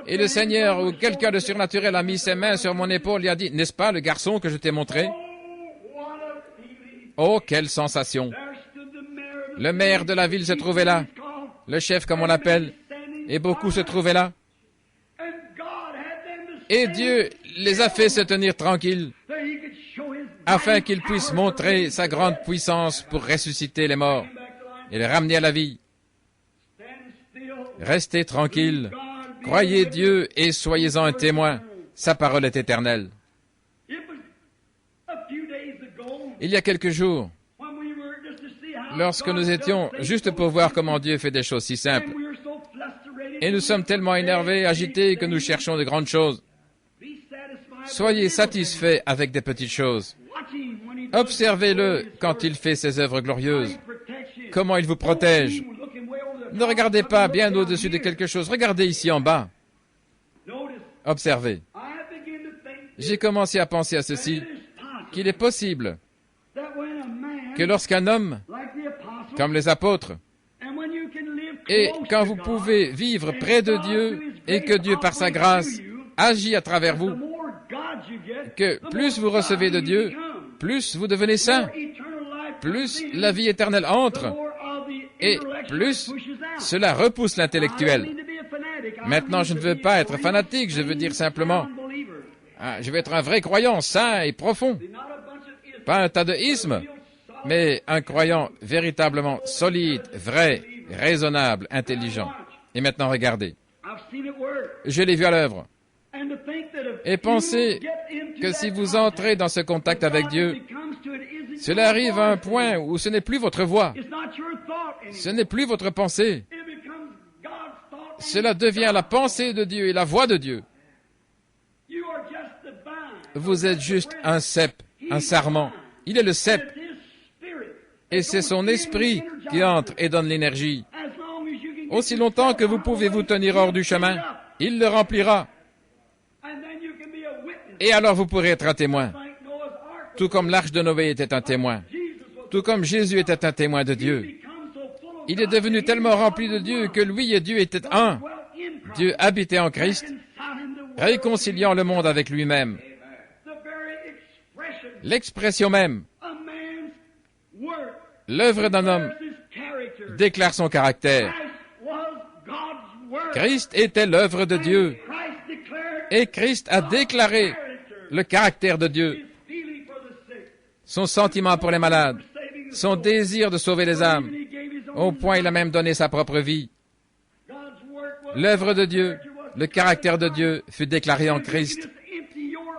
Et le Seigneur ou quelqu'un de surnaturel a mis ses mains sur mon épaule et a dit, « N'est-ce pas le garçon que je t'ai montré ?» Oh, quelle sensation! Le maire de la ville se trouvait là, le chef comme on l'appelle, et beaucoup se trouvaient là. Et Dieu les a fait se tenir tranquilles, afin qu'il puisse montrer sa grande puissance pour ressusciter les morts et les ramener à la vie. Restez tranquilles, croyez Dieu et soyez-en un témoin. Sa parole est éternelle. Il y a quelques jours, lorsque nous étions juste pour voir comment Dieu fait des choses si simples, et nous sommes tellement énervés, agités, que nous cherchons de grandes choses. Soyez satisfaits avec des petites choses. Observez-le quand il fait ses œuvres glorieuses. Comment il vous protège. Ne regardez pas bien au-dessus de quelque chose. Regardez ici en bas. Observez. J'ai commencé à penser à ceci, qu'il est possible que lorsqu'un homme, comme les apôtres, et quand vous pouvez vivre près de Dieu et que Dieu, par sa grâce, agit à travers vous, que plus vous recevez de Dieu, plus vous devenez saint, plus la vie éternelle entre, et plus cela repousse l'intellectuel. Maintenant, je ne veux pas être fanatique, je veux dire simplement, je veux être un vrai croyant, saint et profond. Pas un tas de ismes, mais un croyant véritablement solide, vrai, raisonnable, intelligent. Et maintenant, regardez. Je l'ai vu à l'œuvre. Et pensez que si vous entrez dans ce contact avec Dieu, cela arrive à un point où ce n'est plus votre voix, ce n'est plus votre pensée. Cela devient la pensée de Dieu et la voix de Dieu. Vous êtes juste un cep, un sarment. Il est le cep. Et c'est son esprit qui entre et donne l'énergie. Aussi longtemps que vous pouvez vous tenir hors du chemin, il le remplira. Et alors vous pourrez être un témoin. Tout comme l'arche de Noé était un témoin. Tout comme Jésus était un témoin de Dieu. Il est devenu tellement rempli de Dieu que lui et Dieu étaient un. Dieu habitait en Christ, réconciliant le monde avec lui-même. L'expression même, l'œuvre d'un homme, déclare son caractère. Christ était l'œuvre de Dieu. Et Christ a déclaré le caractère de Dieu. Son sentiment pour les malades, son désir de sauver les âmes. Au point, il a même donné sa propre vie. L'œuvre de Dieu, le caractère de Dieu fut déclaré en Christ.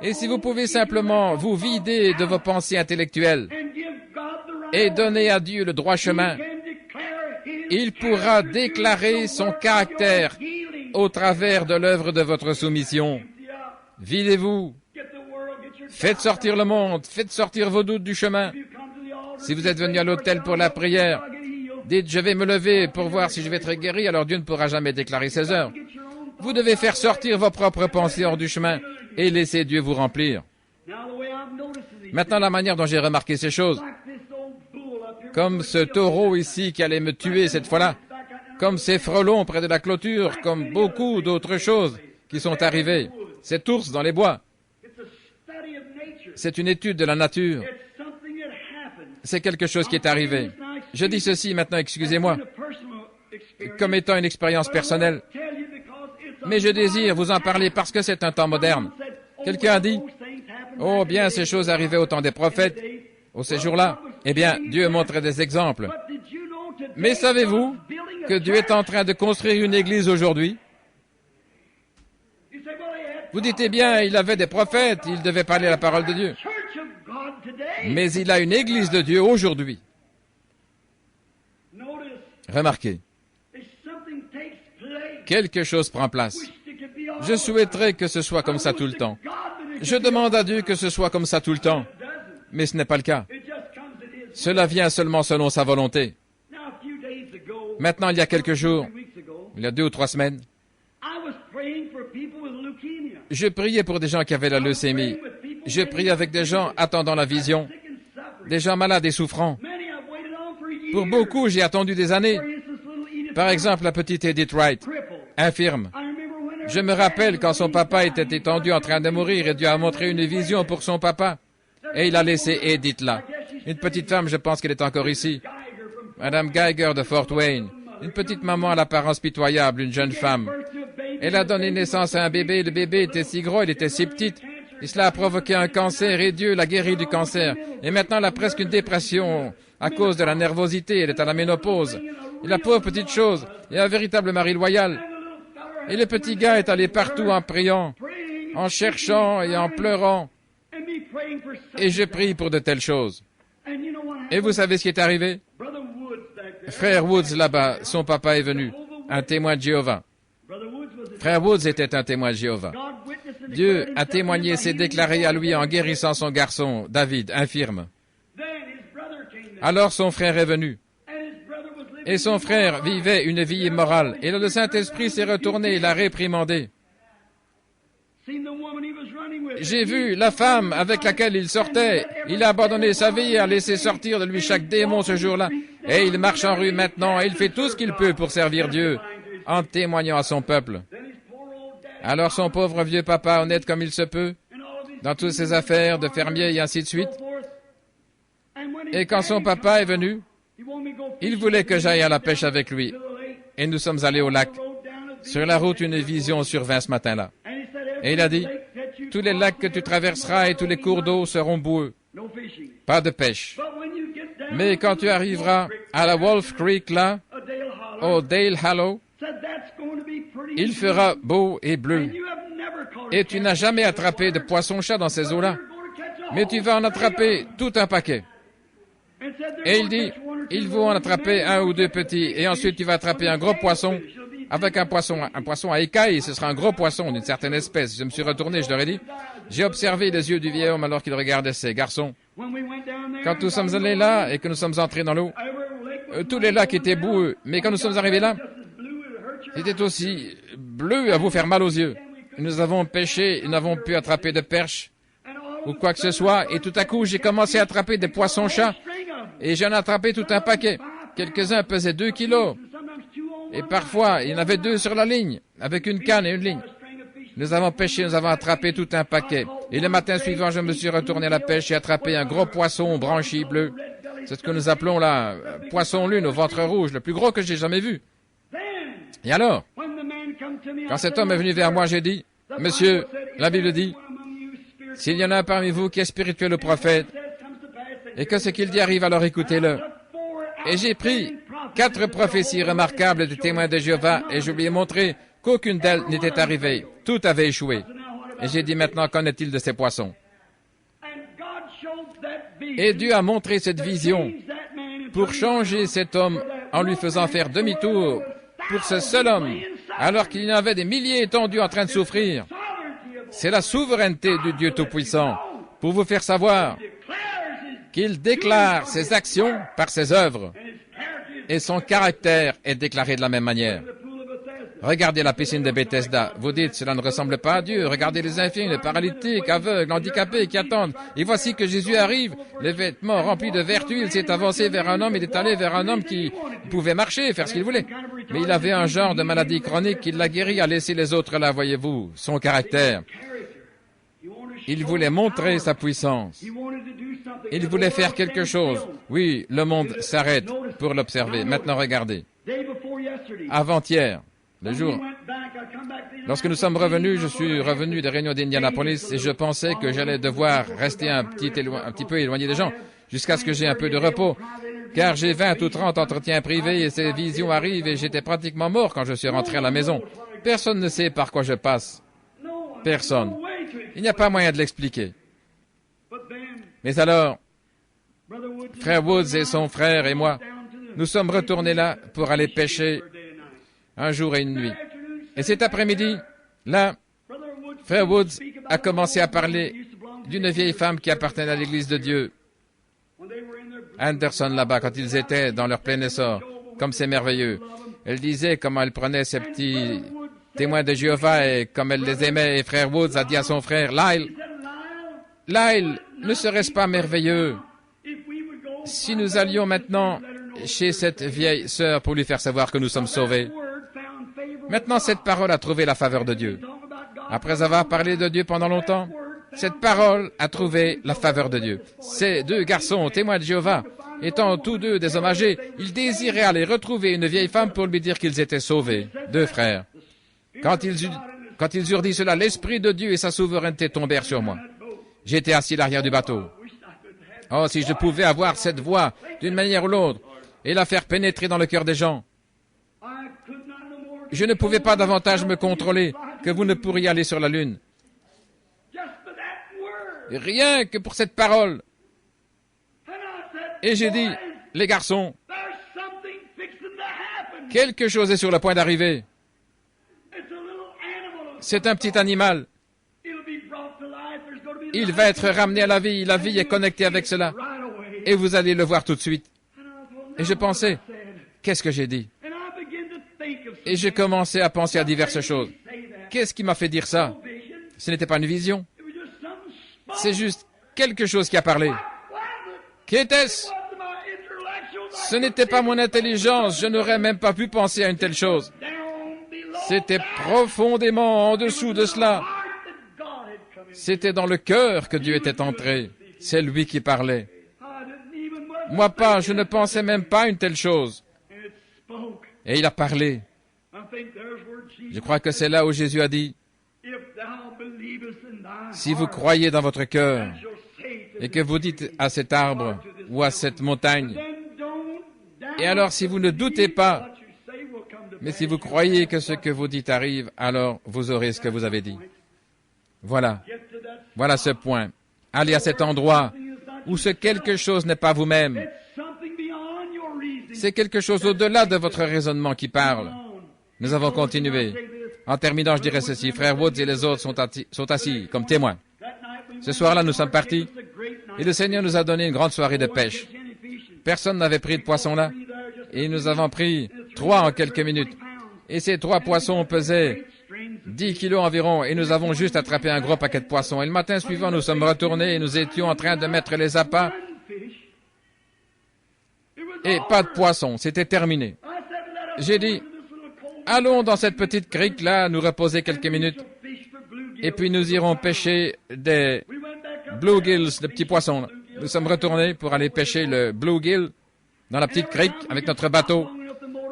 Et si vous pouvez simplement vous vider de vos pensées intellectuelles et donner à Dieu le droit chemin, il pourra déclarer son caractère au travers de l'œuvre de votre soumission. Videz-vous. Faites sortir le monde. Faites sortir vos doutes du chemin. Si vous êtes venu à l'autel pour la prière, dites, je vais me lever pour voir si je vais être guéri, alors Dieu ne pourra jamais déclarer ses heures. Vous devez faire sortir vos propres pensées hors du chemin et laisser Dieu vous remplir. Maintenant, la manière dont j'ai remarqué ces choses, comme ce taureau ici qui allait me tuer cette fois-là, comme ces frelons près de la clôture, comme beaucoup d'autres choses qui sont arrivées, cet ours dans les bois, c'est une étude de la nature. C'est quelque chose qui est arrivé. Je dis ceci maintenant, excusez-moi, comme étant une expérience personnelle. Mais je désire vous en parler parce que c'est un temps moderne. Quelqu'un a dit, oh bien, ces choses arrivaient au temps des prophètes, au séjour-là. Eh bien, Dieu montrait des exemples. Mais savez-vous que Dieu est en train de construire une église aujourd'hui? Vous dites, eh bien, il avait des prophètes, il devait parler la parole de Dieu. Mais il a une église de Dieu aujourd'hui. Remarquez, quelque chose prend place. Je souhaiterais que ce soit comme ça tout le temps. Je demande à Dieu que ce soit comme ça tout le temps. Mais ce n'est pas le cas. Cela vient seulement selon sa volonté. Maintenant, il y a quelques jours, il y a 2 ou 3 semaines, je priais pour des gens qui avaient la leucémie. Je priais avec des gens attendant la vision, des gens malades et souffrants. Pour beaucoup, j'ai attendu des années. Par exemple, la petite Edith Wright, infirme. Je me rappelle quand son papa était étendu en train de mourir et Dieu a montré une vision pour son papa. Et il a laissé Edith là. Une petite femme, je pense qu'elle est encore ici. Madame Geiger de Fort Wayne. Une petite maman à l'apparence pitoyable, une jeune femme. Elle a donné naissance à un bébé. Le bébé était si gros, il était si petit. Et cela a provoqué un cancer et Dieu l'a guéri du cancer. Et maintenant, elle a presque une dépression à cause de la nervosité. Elle est à la ménopause. Et la pauvre petite chose est un véritable mari loyal. Et le petit gars est allé partout en priant, en cherchant et en pleurant. Et je prie pour de telles choses. Et vous savez ce qui est arrivé? Frère Woods, là-bas, son papa est venu, un témoin de Jéhovah. Frère Woods était un témoin de Jéhovah. Dieu a témoigné et s'est déclaré à lui en guérissant son garçon, David, infirme. Alors son frère est venu. Et son frère vivait une vie immorale. Et là, le Saint-Esprit s'est retourné et l'a réprimandé. J'ai vu la femme avec laquelle il sortait. Il a abandonné sa vie et a laissé sortir de lui chaque démon ce jour-là. Et il marche en rue maintenant et il fait tout ce qu'il peut pour servir Dieu, en témoignant à son peuple. Alors son pauvre vieux papa, honnête comme il se peut, dans toutes ses affaires de fermier et ainsi de suite. Et quand son papa est venu, il voulait que j'aille à la pêche avec lui. Et nous sommes allés au lac. Sur la route, une vision survint ce matin-là. Et il a dit, tous les lacs que tu traverseras et tous les cours d'eau seront boueux. Pas de pêche. Mais quand tu arriveras à la Wolf Creek, là, au Dale Hollow, il fera beau et bleu. Et tu n'as jamais attrapé de poisson-chat dans ces eaux-là. Mais tu vas en attraper tout un paquet. Et il dit, il faut en attraper un ou deux petits. Et ensuite, tu vas attraper un gros poisson avec un poisson à écailles. Ce sera un gros poisson d'une certaine espèce. Je me suis retourné, je leur ai dit, j'ai observé les yeux du vieil homme alors qu'il regardait ces garçons. Quand nous sommes allés là et que nous sommes entrés dans l'eau, tous les lacs étaient boueux. Mais quand nous sommes arrivés là, c'était aussi bleu à vous faire mal aux yeux. Nous avons pêché, nous n'avons pu attraper de perches ou quoi que ce soit. Et tout à coup, j'ai commencé à attraper des poissons-chats. Et j'en ai attrapé tout un paquet. Quelques-uns pesaient 2 kilos. Et parfois, il y en avait 2 sur la ligne, avec une canne et une ligne. Nous avons pêché, nous avons attrapé tout un paquet. Et le matin suivant, je me suis retourné à la pêche et attrapé un gros poisson branchi bleu. C'est ce que nous appelons là, poisson lune au ventre rouge, le plus gros que j'ai jamais vu. Et alors, quand cet homme est venu vers moi, j'ai dit, Monsieur, la Bible dit, s'il y en a un parmi vous qui est spirituel ou prophète, et que ce qu'il dit arrive, alors écoutez-le. Et j'ai pris 4 prophéties remarquables du témoin de Jéhovah, et je lui ai montré qu'aucune d'elles n'était arrivée. Tout avait échoué. Et j'ai dit maintenant, qu'en est-il de ces poissons? Et Dieu a montré cette vision pour changer cet homme en lui faisant faire demi-tour pour ce seul homme, alors qu'il y en avait des milliers étendus en train de souffrir. C'est la souveraineté du Dieu Tout-Puissant pour vous faire savoir qu'il déclare ses actions par ses œuvres et son caractère est déclaré de la même manière. Regardez la piscine de Bethesda. Vous dites, cela ne ressemble pas à Dieu. Regardez les infirmes, les paralytiques, aveugles, handicapés qui attendent. Et voici que Jésus arrive, les vêtements remplis de vertu. Il s'est avancé vers un homme, il est allé vers un homme qui pouvait marcher, faire ce qu'il voulait. Mais il avait un genre de maladie chronique qui l'a guéri, a laissé les autres là, voyez-vous, son caractère. Il voulait montrer sa puissance. Il voulait faire quelque chose. Oui, le monde s'arrête pour l'observer. Maintenant, regardez. Avant-hier, le jour, lorsque nous sommes revenus, je suis revenu des réunions d'Indianapolis et je pensais que j'allais devoir rester un petit peu éloigné des gens jusqu'à ce que j'ai un peu de repos. Car j'ai 20 ou 30 entretiens privés et ces visions arrivent et j'étais pratiquement mort quand je suis rentré à la maison. Personne ne sait par quoi je passe. Personne. Il n'y a pas moyen de l'expliquer. Mais alors, frère Woods et son frère et moi, nous sommes retournés là pour aller pêcher un jour et une nuit. Et cet après-midi, là, frère Woods a commencé à parler d'une vieille femme qui appartenait à l'Église de Dieu. Anderson là-bas, quand ils étaient dans leur plein essor, comme c'est merveilleux. Elle disait comment elle prenait ces petits témoins de Jéhovah et comme elle les aimait. Et frère Woods a dit à son frère, Lyle, ne serait-ce pas merveilleux si nous allions maintenant chez cette vieille sœur pour lui faire savoir que nous sommes sauvés? Maintenant, cette parole a trouvé la faveur de Dieu. Après avoir parlé de Dieu pendant longtemps, cette parole a trouvé la faveur de Dieu. Ces 2 garçons, témoins de Jéhovah, étant tous 2 désommagés, ils désiraient aller retrouver une vieille femme pour lui dire qu'ils étaient sauvés. 2 frères. Quand ils eurent dit cela, l'Esprit de Dieu et sa souveraineté tombèrent sur moi. J'étais assis à l'arrière du bateau. Oh, si je pouvais avoir cette voix d'une manière ou l'autre et la faire pénétrer dans le cœur des gens. Je ne pouvais pas davantage me contrôler que vous ne pourriez aller sur la Lune. Rien que pour cette parole. Et j'ai dit, les garçons, quelque chose est sur le point d'arriver. C'est un petit animal. Il va être ramené à la vie est connectée avec cela. Et vous allez le voir tout de suite. Et je pensais, qu'est-ce que j'ai dit? Et j'ai commencé à penser à diverses choses. Qu'est-ce qui m'a fait dire ça? Ce n'était pas une vision. C'est juste quelque chose qui a parlé. Qu'était-ce? Ce n'était pas mon intelligence. Je n'aurais même pas pu penser à une telle chose. C'était profondément en dessous de cela. C'était dans le cœur que Dieu était entré. C'est lui qui parlait. Moi pas, je ne pensais même pas à une telle chose. Et il a parlé. Je crois que c'est là où Jésus a dit, si vous croyez dans votre cœur et que vous dites à cet arbre ou à cette montagne, et alors si vous ne doutez pas, mais si vous croyez que ce que vous dites arrive, alors vous aurez ce que vous avez dit. Voilà. Voilà ce point. Allez à cet endroit où ce quelque chose n'est pas vous-même. C'est quelque chose au-delà de votre raisonnement qui parle. Nous avons continué. En terminant, je dirais ceci. Frère Woods et les autres sont assis comme témoins. Ce soir-là, nous sommes partis et le Seigneur nous a donné une grande soirée de pêche. Personne n'avait pris de poisson là et nous avons pris 3 en quelques minutes. Et ces 3 poissons pesaient 10 kilos environ et nous avons juste attrapé un gros paquet de poissons. Et le matin suivant, nous sommes retournés et nous étions en train de mettre les appâts et pas de poissons. C'était terminé. J'ai dit, allons dans cette petite crique-là, nous reposer quelques minutes, et puis nous irons pêcher des bluegills, de petits poissons. Là. Nous sommes retournés pour aller pêcher le bluegill dans la petite crique avec notre bateau.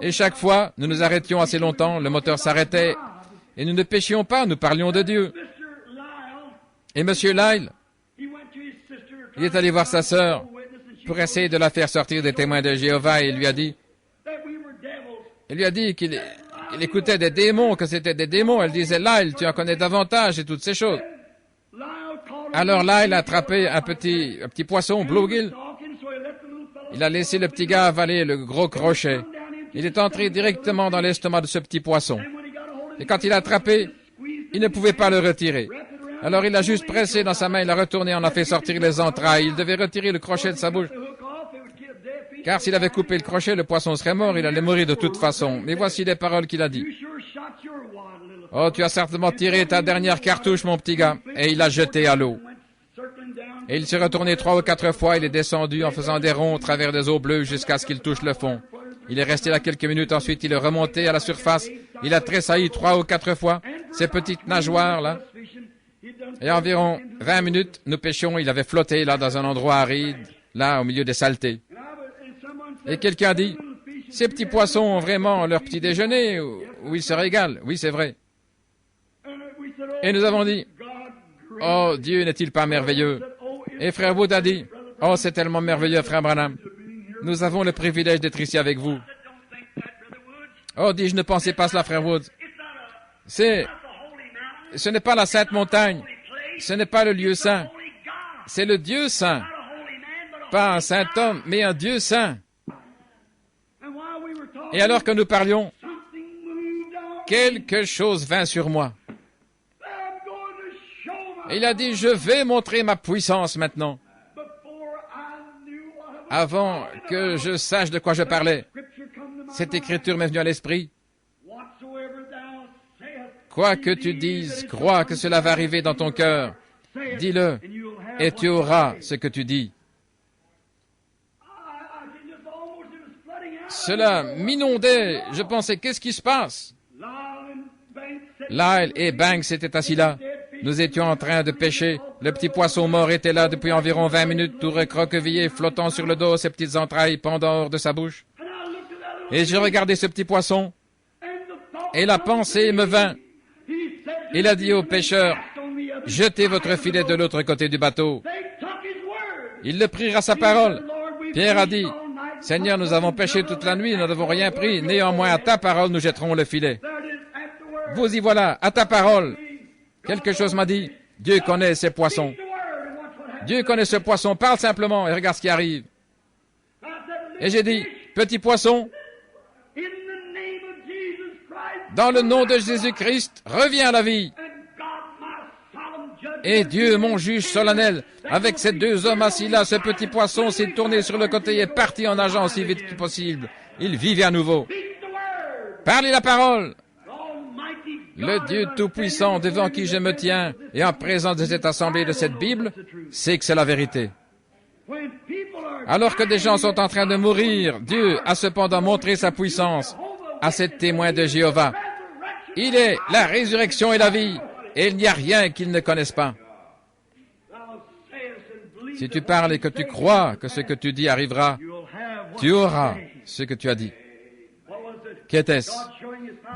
Et chaque fois, nous nous arrêtions assez longtemps, le moteur s'arrêtait, et nous ne pêchions pas, nous parlions de Dieu. Et M. Lyle, il est allé voir sa sœur pour essayer de la faire sortir des témoins de Jéhovah, et il lui a dit qu'il écoutait des démons, que c'était des démons. Elle disait, Lyle, tu en connais davantage et toutes ces choses. Alors Lyle a attrapé un petit poisson, bluegill. Il a laissé le petit gars avaler le gros crochet. Il est entré directement dans l'estomac de ce petit poisson. Et quand il l'a attrapé, il ne pouvait pas le retirer. Alors il l'a juste pressé dans sa main, il l'a retourné, on a fait sortir les entrailles. Il devait retirer le crochet de sa bouche. Car s'il avait coupé le crochet, le poisson serait mort, il allait mourir de toute façon. Mais voici les paroles qu'il a dit. Oh, tu as certainement tiré ta dernière cartouche, mon petit gars. Et il l'a jeté à l'eau. Et il s'est retourné 3 ou 4 fois, il est descendu en faisant des ronds au travers des eaux bleues jusqu'à ce qu'il touche le fond. Il est resté là quelques minutes, ensuite il est remonté à la surface. Il a tressailli 3 ou 4 fois, ces petites nageoires là. Et environ 20 minutes, nous pêchions, il avait flotté là dans un endroit aride, là au milieu des saletés. Et quelqu'un a dit, ces petits poissons ont vraiment leur petit déjeuner où ils se régalent. Oui, c'est vrai. Et nous avons dit, oh, Dieu n'est-il pas merveilleux? Et frère Wood a dit, oh, c'est tellement merveilleux, frère Branham. Nous avons le privilège d'être ici avec vous. Oh, dis, je ne pensais pas cela, frère Wood. Ce n'est pas la sainte montagne. Ce n'est pas le lieu saint. C'est le Dieu saint. Pas un saint homme, mais un Dieu saint. Et alors que nous parlions, quelque chose vint sur moi. Et il a dit, je vais montrer ma puissance maintenant. Avant que je sache de quoi je parlais, cette écriture m'est venue à l'esprit. Quoi que tu dises, crois que cela va arriver dans ton cœur. Dis-le, et tu auras ce que tu dis. Cela m'inondait. Je pensais, qu'est-ce qui se passe? Lyle et Banks étaient assis là. Nous étions en train de pêcher. Le petit poisson mort était là depuis environ 20 minutes, tout recroquevillé, flottant sur le dos, ses petites entrailles pendant hors de sa bouche. Et je regardais ce petit poisson, et la pensée me vint. Il a dit aux pêcheurs, « Jetez votre filet de l'autre côté du bateau. » Il le prirent à sa parole. Pierre a dit, « Seigneur, nous avons pêché toute la nuit, nous n'avons rien pris. Néanmoins, à ta parole, nous jetterons le filet. » Vous y voilà, à ta parole. Quelque chose m'a dit, Dieu connaît ces poissons. Dieu connaît ce poisson, parle simplement et regarde ce qui arrive. Et j'ai dit, petit poisson, dans le nom de Jésus-Christ, reviens à la vie. Et Dieu, mon juge solennel, avec ces 2 hommes assis là, ce petit poisson s'est tourné sur le côté et est parti en nageant aussi vite que possible. Il vivait à nouveau. Parlez la parole. Le Dieu Tout-Puissant devant qui je me tiens et en présence de cette assemblée de cette Bible, c'est que c'est la vérité. Alors que des gens sont en train de mourir, Dieu a cependant montré sa puissance à ces témoins de Jéhovah. Il est la résurrection et la vie, et il n'y a rien qu'ils ne connaissent pas. Si tu parles et que tu crois que ce que tu dis arrivera, tu auras ce que tu as dit. Qu'était-ce?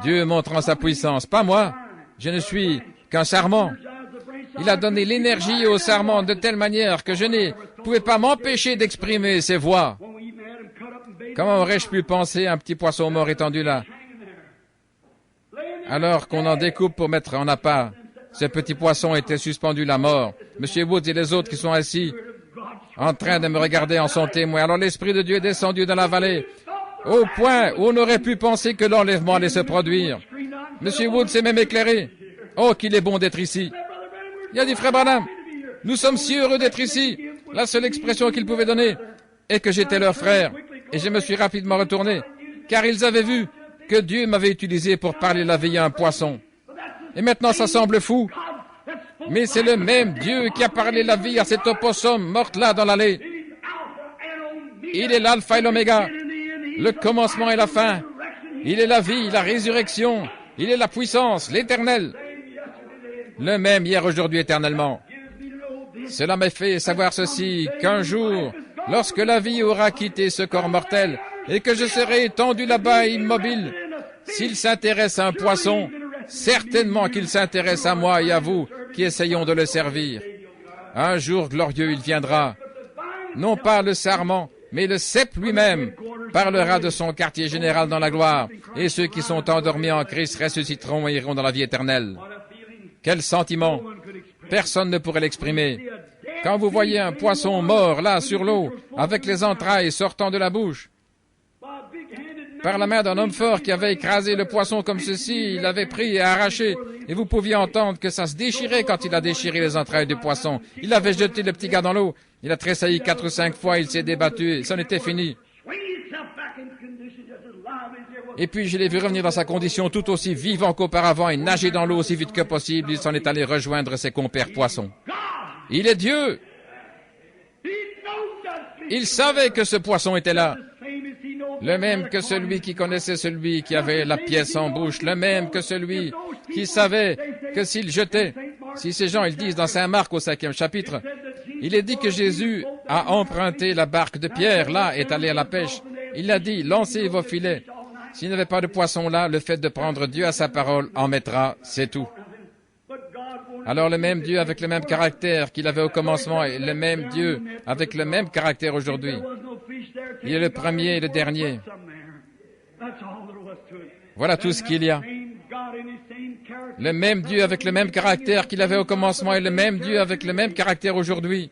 Dieu montrant sa puissance, pas moi. Je ne suis qu'un sarment. Il a donné l'énergie au sarment de telle manière que je ne pouvais pas m'empêcher d'exprimer ses voix. Comment aurais-je pu penser à un petit poisson mort étendu là? Alors qu'on en découpe pour mettre en appât, ce petit poisson était suspendu la mort. Monsieur Woods et les autres qui sont assis, en train de me regarder en sont témoins. Alors l'Esprit de Dieu est descendu dans la vallée, au point où on aurait pu penser que l'enlèvement allait se produire. Monsieur Woods s'est même éclairé. Oh, qu'il est bon d'être ici. Il a dit, frère Branham, nous sommes si heureux d'être ici. La seule expression qu'il pouvait donner est que j'étais leur frère. Et je me suis rapidement retourné, car ils avaient vu que Dieu m'avait utilisé pour parler la vie à un poisson. Et maintenant, ça semble fou. Mais c'est le même Dieu qui a parlé la vie à cet opossum morte là dans l'allée. Il est l'alpha et l'oméga, le commencement et la fin. Il est la vie, la résurrection. Il est la puissance, l'éternel. Le même hier, aujourd'hui, éternellement. Cela m'a fait savoir ceci, qu'un jour, lorsque la vie aura quitté ce corps mortel et que je serai étendu là-bas immobile, s'il s'intéresse à un poisson, certainement qu'il s'intéresse à moi et à vous qui essayons de le servir. Un jour glorieux, il viendra. Non pas le sarment, mais le cep lui-même parlera de son quartier général dans la gloire, et ceux qui sont endormis en Christ ressusciteront et iront dans la vie éternelle. Quel sentiment! Personne ne pourrait l'exprimer. Quand vous voyez un poisson mort là sur l'eau, avec les entrailles sortant de la bouche, par la main d'un homme fort qui avait écrasé le poisson comme ceci, il l'avait pris et arraché, et vous pouviez entendre que ça se déchirait quand il a déchiré les entrailles du poisson. Il avait jeté le petit gars dans l'eau, il a tressailli 4 ou 5 fois, il s'est débattu, et c'en était fini. Et puis je l'ai vu revenir dans sa condition tout aussi vivant qu'auparavant et nager dans l'eau aussi vite que possible, il s'en est allé rejoindre ses compères poissons. Il est Dieu! Il savait que ce poisson était là. Le même que celui qui connaissait celui qui avait la pièce en bouche, le même que celui qui savait que s'il jetait, si ces gens, ils disent dans Saint Marc au 5e chapitre, il est dit que Jésus a emprunté la barque de Pierre, là, est allé à la pêche. Il a dit, lancez vos filets. S'il n'y avait pas de poisson là, le fait de prendre Dieu à sa parole en mettra, c'est tout. Alors le même Dieu avec le même caractère qu'il avait au commencement et le même Dieu avec le même caractère aujourd'hui. Il est le premier et le dernier. Voilà tout ce qu'il y a. Le même Dieu avec le même caractère qu'il avait au commencement et le même Dieu avec le même caractère aujourd'hui.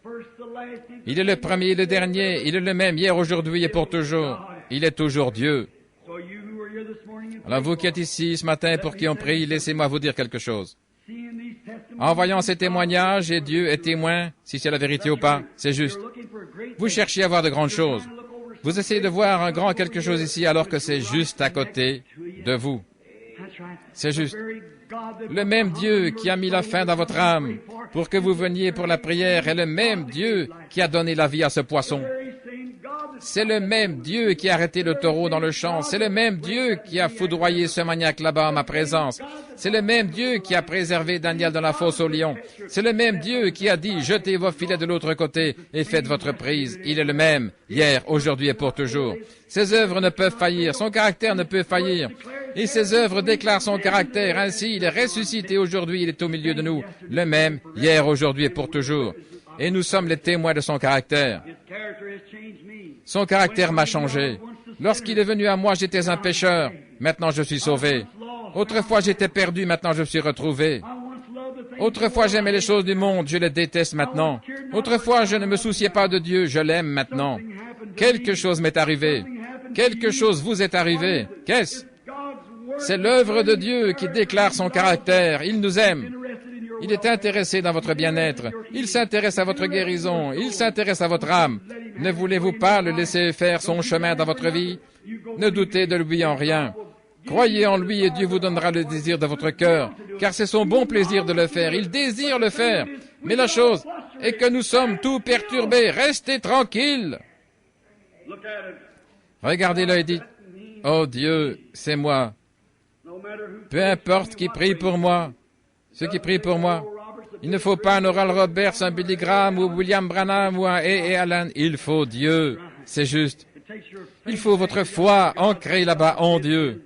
Il est le premier et le dernier. Il est le même hier, aujourd'hui et pour toujours. Il est toujours Dieu. Alors vous qui êtes ici ce matin pour qui on prie, laissez-moi vous dire quelque chose. En voyant ces témoignages, et Dieu est témoin, si c'est la vérité ou pas, c'est juste. Vous cherchez à voir de grandes choses. Vous essayez de voir un grand quelque chose ici alors que c'est juste à côté de vous. C'est juste. Le même Dieu qui a mis la fin dans votre âme pour que vous veniez pour la prière est le même Dieu qui a donné la vie à ce poisson. C'est le même Dieu qui a arrêté le taureau dans le champ. C'est le même Dieu qui a foudroyé ce maniaque là-bas en ma présence. C'est le même Dieu qui a préservé Daniel dans la fosse au lion. C'est le même Dieu qui a dit, jetez vos filets de l'autre côté et faites votre prise. Il est le même, hier, aujourd'hui et pour toujours. Ses œuvres ne peuvent faillir, son caractère ne peut faillir. Et ses œuvres déclarent son caractère. Ainsi, il est ressuscité aujourd'hui, il est au milieu de nous. Le même, hier, aujourd'hui et pour toujours. Et nous sommes les témoins de son caractère. Son caractère m'a changé. Lorsqu'il est venu à moi, j'étais un pécheur. Maintenant, je suis sauvé. Autrefois, j'étais perdu. Maintenant, je suis retrouvé. Autrefois, j'aimais les choses du monde. Je les déteste maintenant. Autrefois, je ne me souciais pas de Dieu. Je l'aime maintenant. Quelque chose m'est arrivé. Quelque chose vous est arrivé. Qu'est-ce? C'est l'œuvre de Dieu qui déclare son caractère. Il nous aime. Il est intéressé dans votre bien-être. Il s'intéresse à votre guérison. Il s'intéresse à votre âme. Ne voulez-vous pas le laisser faire son chemin dans votre vie? Ne doutez de lui en rien. Croyez en lui et Dieu vous donnera le désir de votre cœur, car c'est son bon plaisir de le faire. Il désire le faire. Mais la chose est que nous sommes tout perturbés. Restez tranquilles. Regardez-le et dites, « Oh Dieu, c'est moi. Peu importe qui prie pour moi, ceux qui prient pour moi. Il ne faut pas un Oral Roberts, un Billy Graham ou William Branham ou un A.A. Allen. Il faut Dieu. C'est juste. Il faut votre foi ancrée là-bas en Dieu.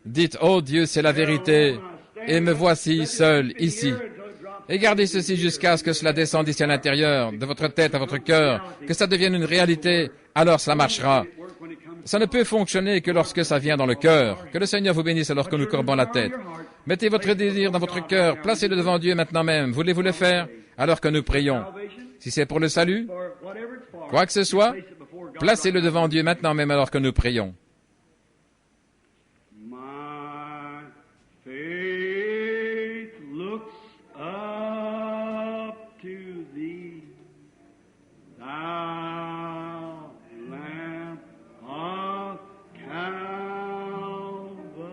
Dites, oh Dieu, c'est la vérité, et me voici seul, ici. Et gardez ceci jusqu'à ce que cela descende ici à l'intérieur, de votre tête à votre cœur, que ça devienne une réalité, alors cela marchera. Ça ne peut fonctionner que lorsque ça vient dans le cœur. Que le Seigneur vous bénisse alors que nous courbons la tête. Mettez votre désir dans votre cœur, placez-le devant Dieu maintenant même. Voulez-vous le faire alors que nous prions? Si c'est pour le salut, quoi que ce soit, placez-le devant Dieu maintenant même alors que nous prions.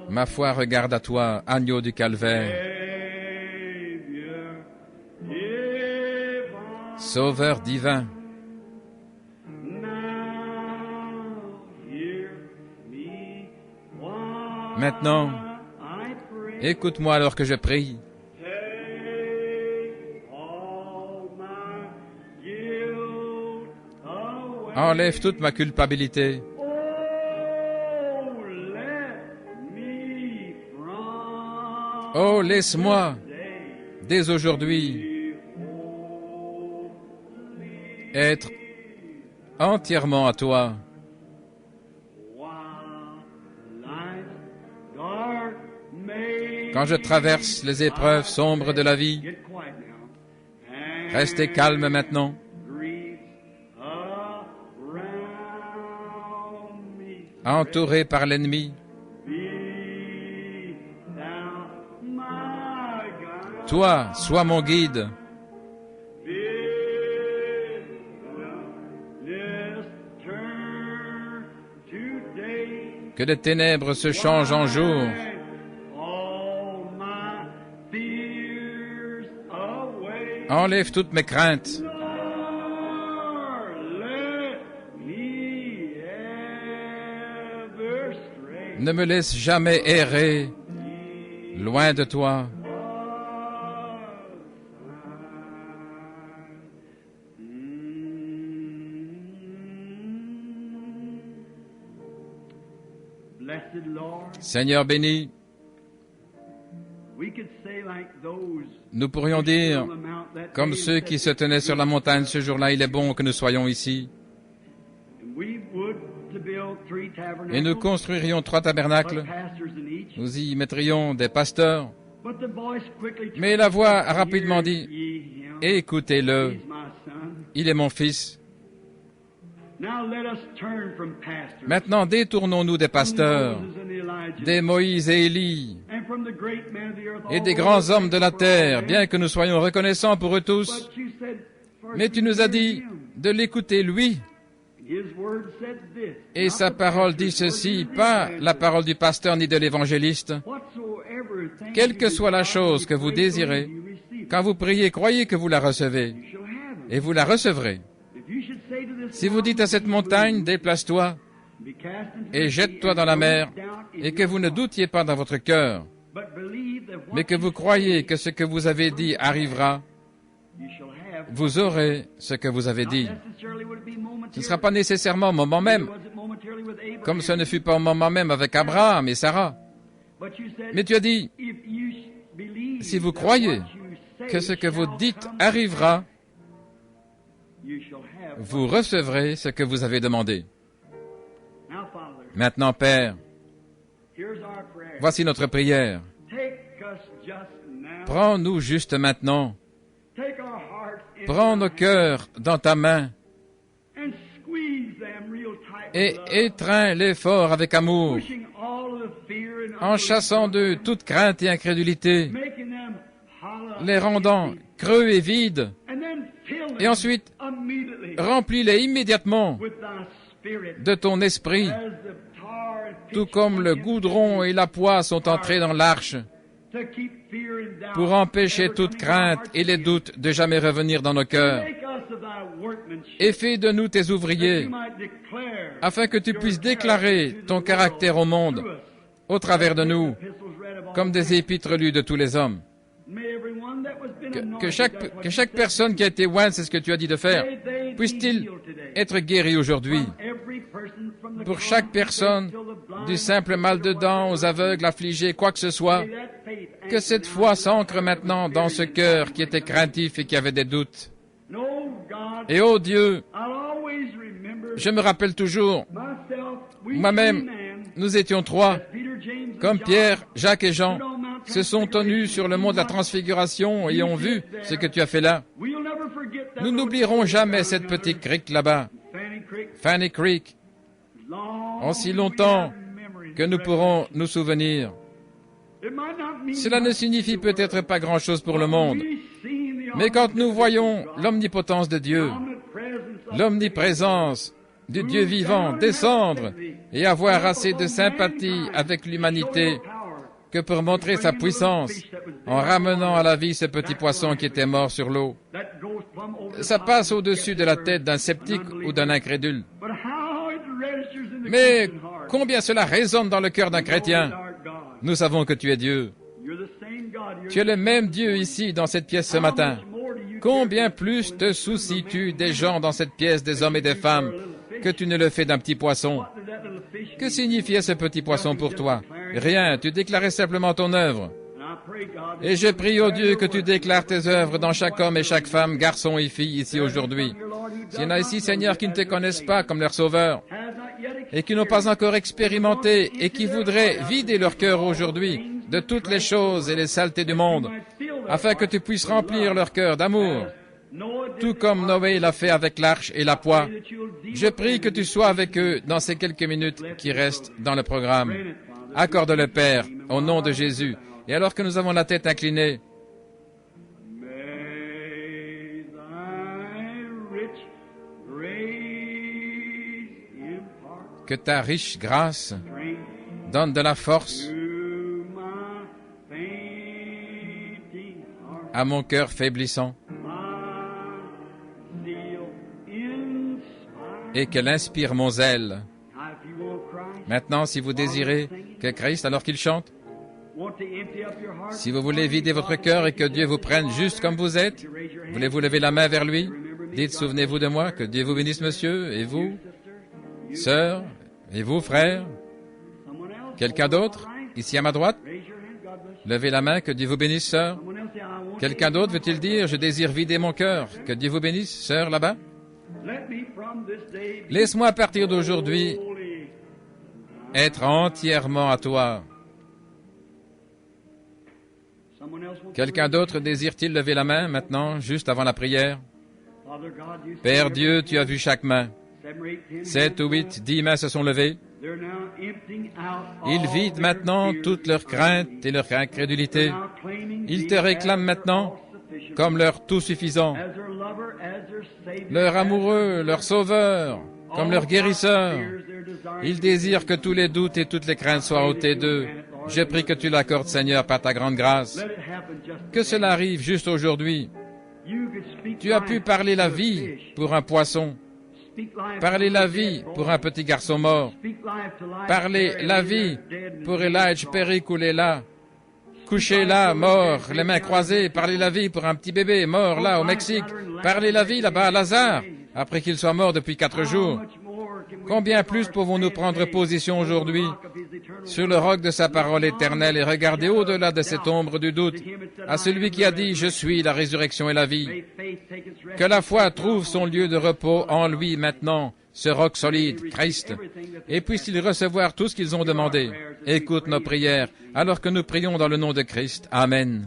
Ma foi regarde à toi, agneau du calvaire, Sauveur divin. Maintenant, écoute-moi alors que je prie. Enlève toute ma culpabilité. Oh, laisse-moi, dès aujourd'hui, être entièrement à toi. Quand je traverse les épreuves sombres de la vie, restez calme maintenant. Entouré par l'ennemi, toi, sois mon guide. Que les ténèbres se changent en jour. Enlève toutes mes craintes. Ne me laisse jamais errer loin de toi. Seigneur béni, nous pourrions dire, comme ceux qui se tenaient sur la montagne ce jour-là, il est bon que nous soyons ici. Et nous construirions 3 tabernacles. Nous y mettrions des pasteurs. Mais la voix a rapidement dit, « Écoutez-le, il est mon fils. » Maintenant, détournons-nous des pasteurs, des Moïse et Élie, et des grands hommes de la terre, bien que nous soyons reconnaissants pour eux tous. Mais tu nous as dit de l'écouter, lui. Et sa parole dit ceci, pas la parole du pasteur ni de l'évangéliste. Quelle que soit la chose que vous désirez, quand vous priez, croyez que vous la recevez, et vous la recevrez. Si vous dites à cette montagne, déplace-toi et jette-toi dans la mer, et que vous ne doutiez pas dans votre cœur, mais que vous croyez que ce que vous avez dit arrivera, vous aurez ce que vous avez dit. Ce ne sera pas nécessairement au moment même, comme ce ne fut pas au moment même avec Abraham et Sarah. Mais tu as dit, si vous croyez que ce que vous dites arrivera, vous recevrez ce que vous avez demandé. Maintenant, Père, voici notre prière. Prends-nous juste maintenant. Prends nos cœurs dans ta main et étreins-les fort avec amour, en chassant d'eux toute crainte et incrédulité, les rendant creux et vides, et ensuite remplis-les immédiatement de ton esprit, tout comme le goudron et la poix sont entrés dans l'arche pour empêcher toute crainte et les doutes de jamais revenir dans nos cœurs. Et fais de nous tes ouvriers, afin que tu puisses déclarer ton caractère au monde, au travers de nous, comme des épîtres lues de tous les hommes. Que chaque personne qui a été ointe, c'est ce que tu as dit de faire, puisse-t-il être guéri aujourd'hui. Pour chaque personne, du simple mal de dents aux aveugles, affligés, quoi que ce soit, que cette foi s'ancre maintenant dans ce cœur qui était craintif et qui avait des doutes. Et ô Dieu, je me rappelle toujours, moi-même, nous étions trois, comme Pierre, Jacques et Jean, se sont tenus sur le mont de la Transfiguration et ont vu ce que tu as fait là. Nous n'oublierons jamais cette petite crique là-bas, Fanny Creek, aussi longtemps que nous pourrons nous souvenir. Cela ne signifie peut-être pas grand-chose pour le monde, mais quand nous voyons l'omnipotence de Dieu, l'omniprésence du Dieu vivant descendre et avoir assez de sympathie avec l'humanité que pour montrer sa puissance en ramenant à la vie ce petit poisson qui était mort sur l'eau. Ça passe au-dessus de la tête d'un sceptique ou d'un incrédule. Mais combien cela résonne dans le cœur d'un chrétien. Nous savons que tu es Dieu. Tu es le même Dieu ici, dans cette pièce ce matin. Combien plus te soucies-tu des gens dans cette pièce, des hommes et des femmes, que tu ne le fais d'un petit poisson? Que signifiait ce petit poisson pour toi? Rien, tu déclarais simplement ton œuvre. Et je prie, ô Dieu, que tu déclares tes œuvres dans chaque homme et chaque femme, garçon et fille ici aujourd'hui. S'il y en a ici, Seigneur, qui ne te connaissent pas comme leur sauveur, et qui n'ont pas encore expérimenté, et qui voudraient vider leur cœur aujourd'hui de toutes les choses et les saletés du monde, afin que tu puisses remplir leur cœur d'amour, tout comme Noé l'a fait avec l'arche et la poix. Je prie que tu sois avec eux dans ces quelques minutes qui restent dans le programme. Accorde-le, Père, au nom de Jésus. Et alors que nous avons la tête inclinée, que ta riche grâce donne de la force à mon cœur faiblissant et qu'elle inspire mon zèle. Maintenant, si vous désirez que Christ, alors qu'il chante, si vous voulez vider votre cœur et que Dieu vous prenne juste comme vous êtes, voulez-vous lever la main vers lui? Dites, souvenez-vous de moi, que Dieu vous bénisse, monsieur, et vous, sœur, et vous, frère. Quelqu'un d'autre, ici à ma droite? Levez la main, que Dieu vous bénisse, sœur. Quelqu'un d'autre veut-il dire, je désire vider mon cœur, que Dieu vous bénisse, sœur, là-bas? Laisse-moi à partir d'aujourd'hui être entièrement à toi. Quelqu'un d'autre désire-t-il lever la main maintenant, juste avant la prière? Père Dieu, tu as vu chaque main. 7 ou 8, 10 mains se sont levées. Ils vident maintenant toute leur crainte et leur incrédulité. Ils te réclament maintenant comme leur tout suffisant, leur amoureux, leur sauveur, comme leur guérisseur. Ils désirent que tous les doutes et toutes les craintes soient ôtés d'eux. Je prie que tu l'accordes, Seigneur, par ta grande grâce. Que cela arrive juste aujourd'hui. Tu as pu parler la vie pour un poisson, parler la vie pour un petit garçon mort, parler la vie pour Elijah Perry coulé là, couché là, mort, les mains croisées, parler la vie pour un petit bébé mort là au Mexique, parler la vie là-bas à Lazare, après qu'il soit mort depuis 4 jours. Combien plus pouvons-nous prendre position aujourd'hui sur le roc de sa parole éternelle et regarder au-delà de cette ombre du doute à celui qui a dit « Je suis la résurrection et la vie ». Que la foi trouve son lieu de repos en lui maintenant, ce roc solide, Christ, et puisse-t-il recevoir tout ce qu'ils ont demandé. Écoute nos prières alors que nous prions dans le nom de Christ. Amen.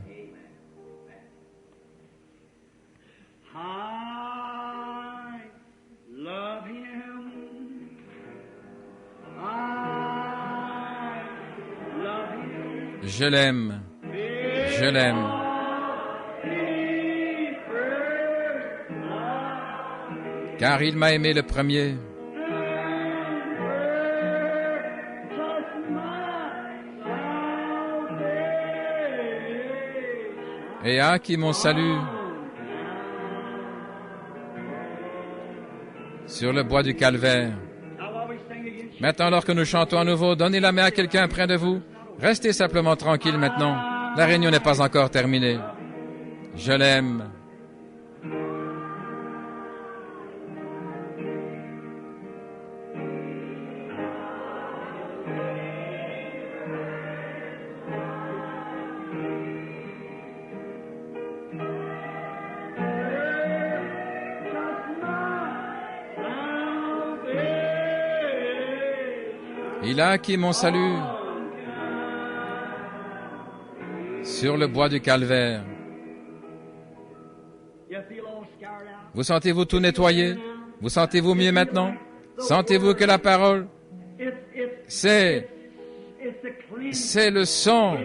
Je l'aime, je l'aime. Car il m'a aimé le premier. et a acquis mon salut sur le bois du calvaire. Maintenant, lorsque nous chantons à nouveau, donnez la main à quelqu'un près de vous. Restez simplement tranquille maintenant. La réunion n'est pas encore terminée. Je l'aime. Il a acquis mon salut sur le bois du calvaire. Vous sentez-vous tout nettoyé? Vous sentez-vous mieux maintenant? Sentez-vous que la parole, c'est le sang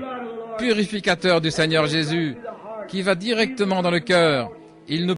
purificateur du Seigneur Jésus qui va directement dans le cœur. Il nous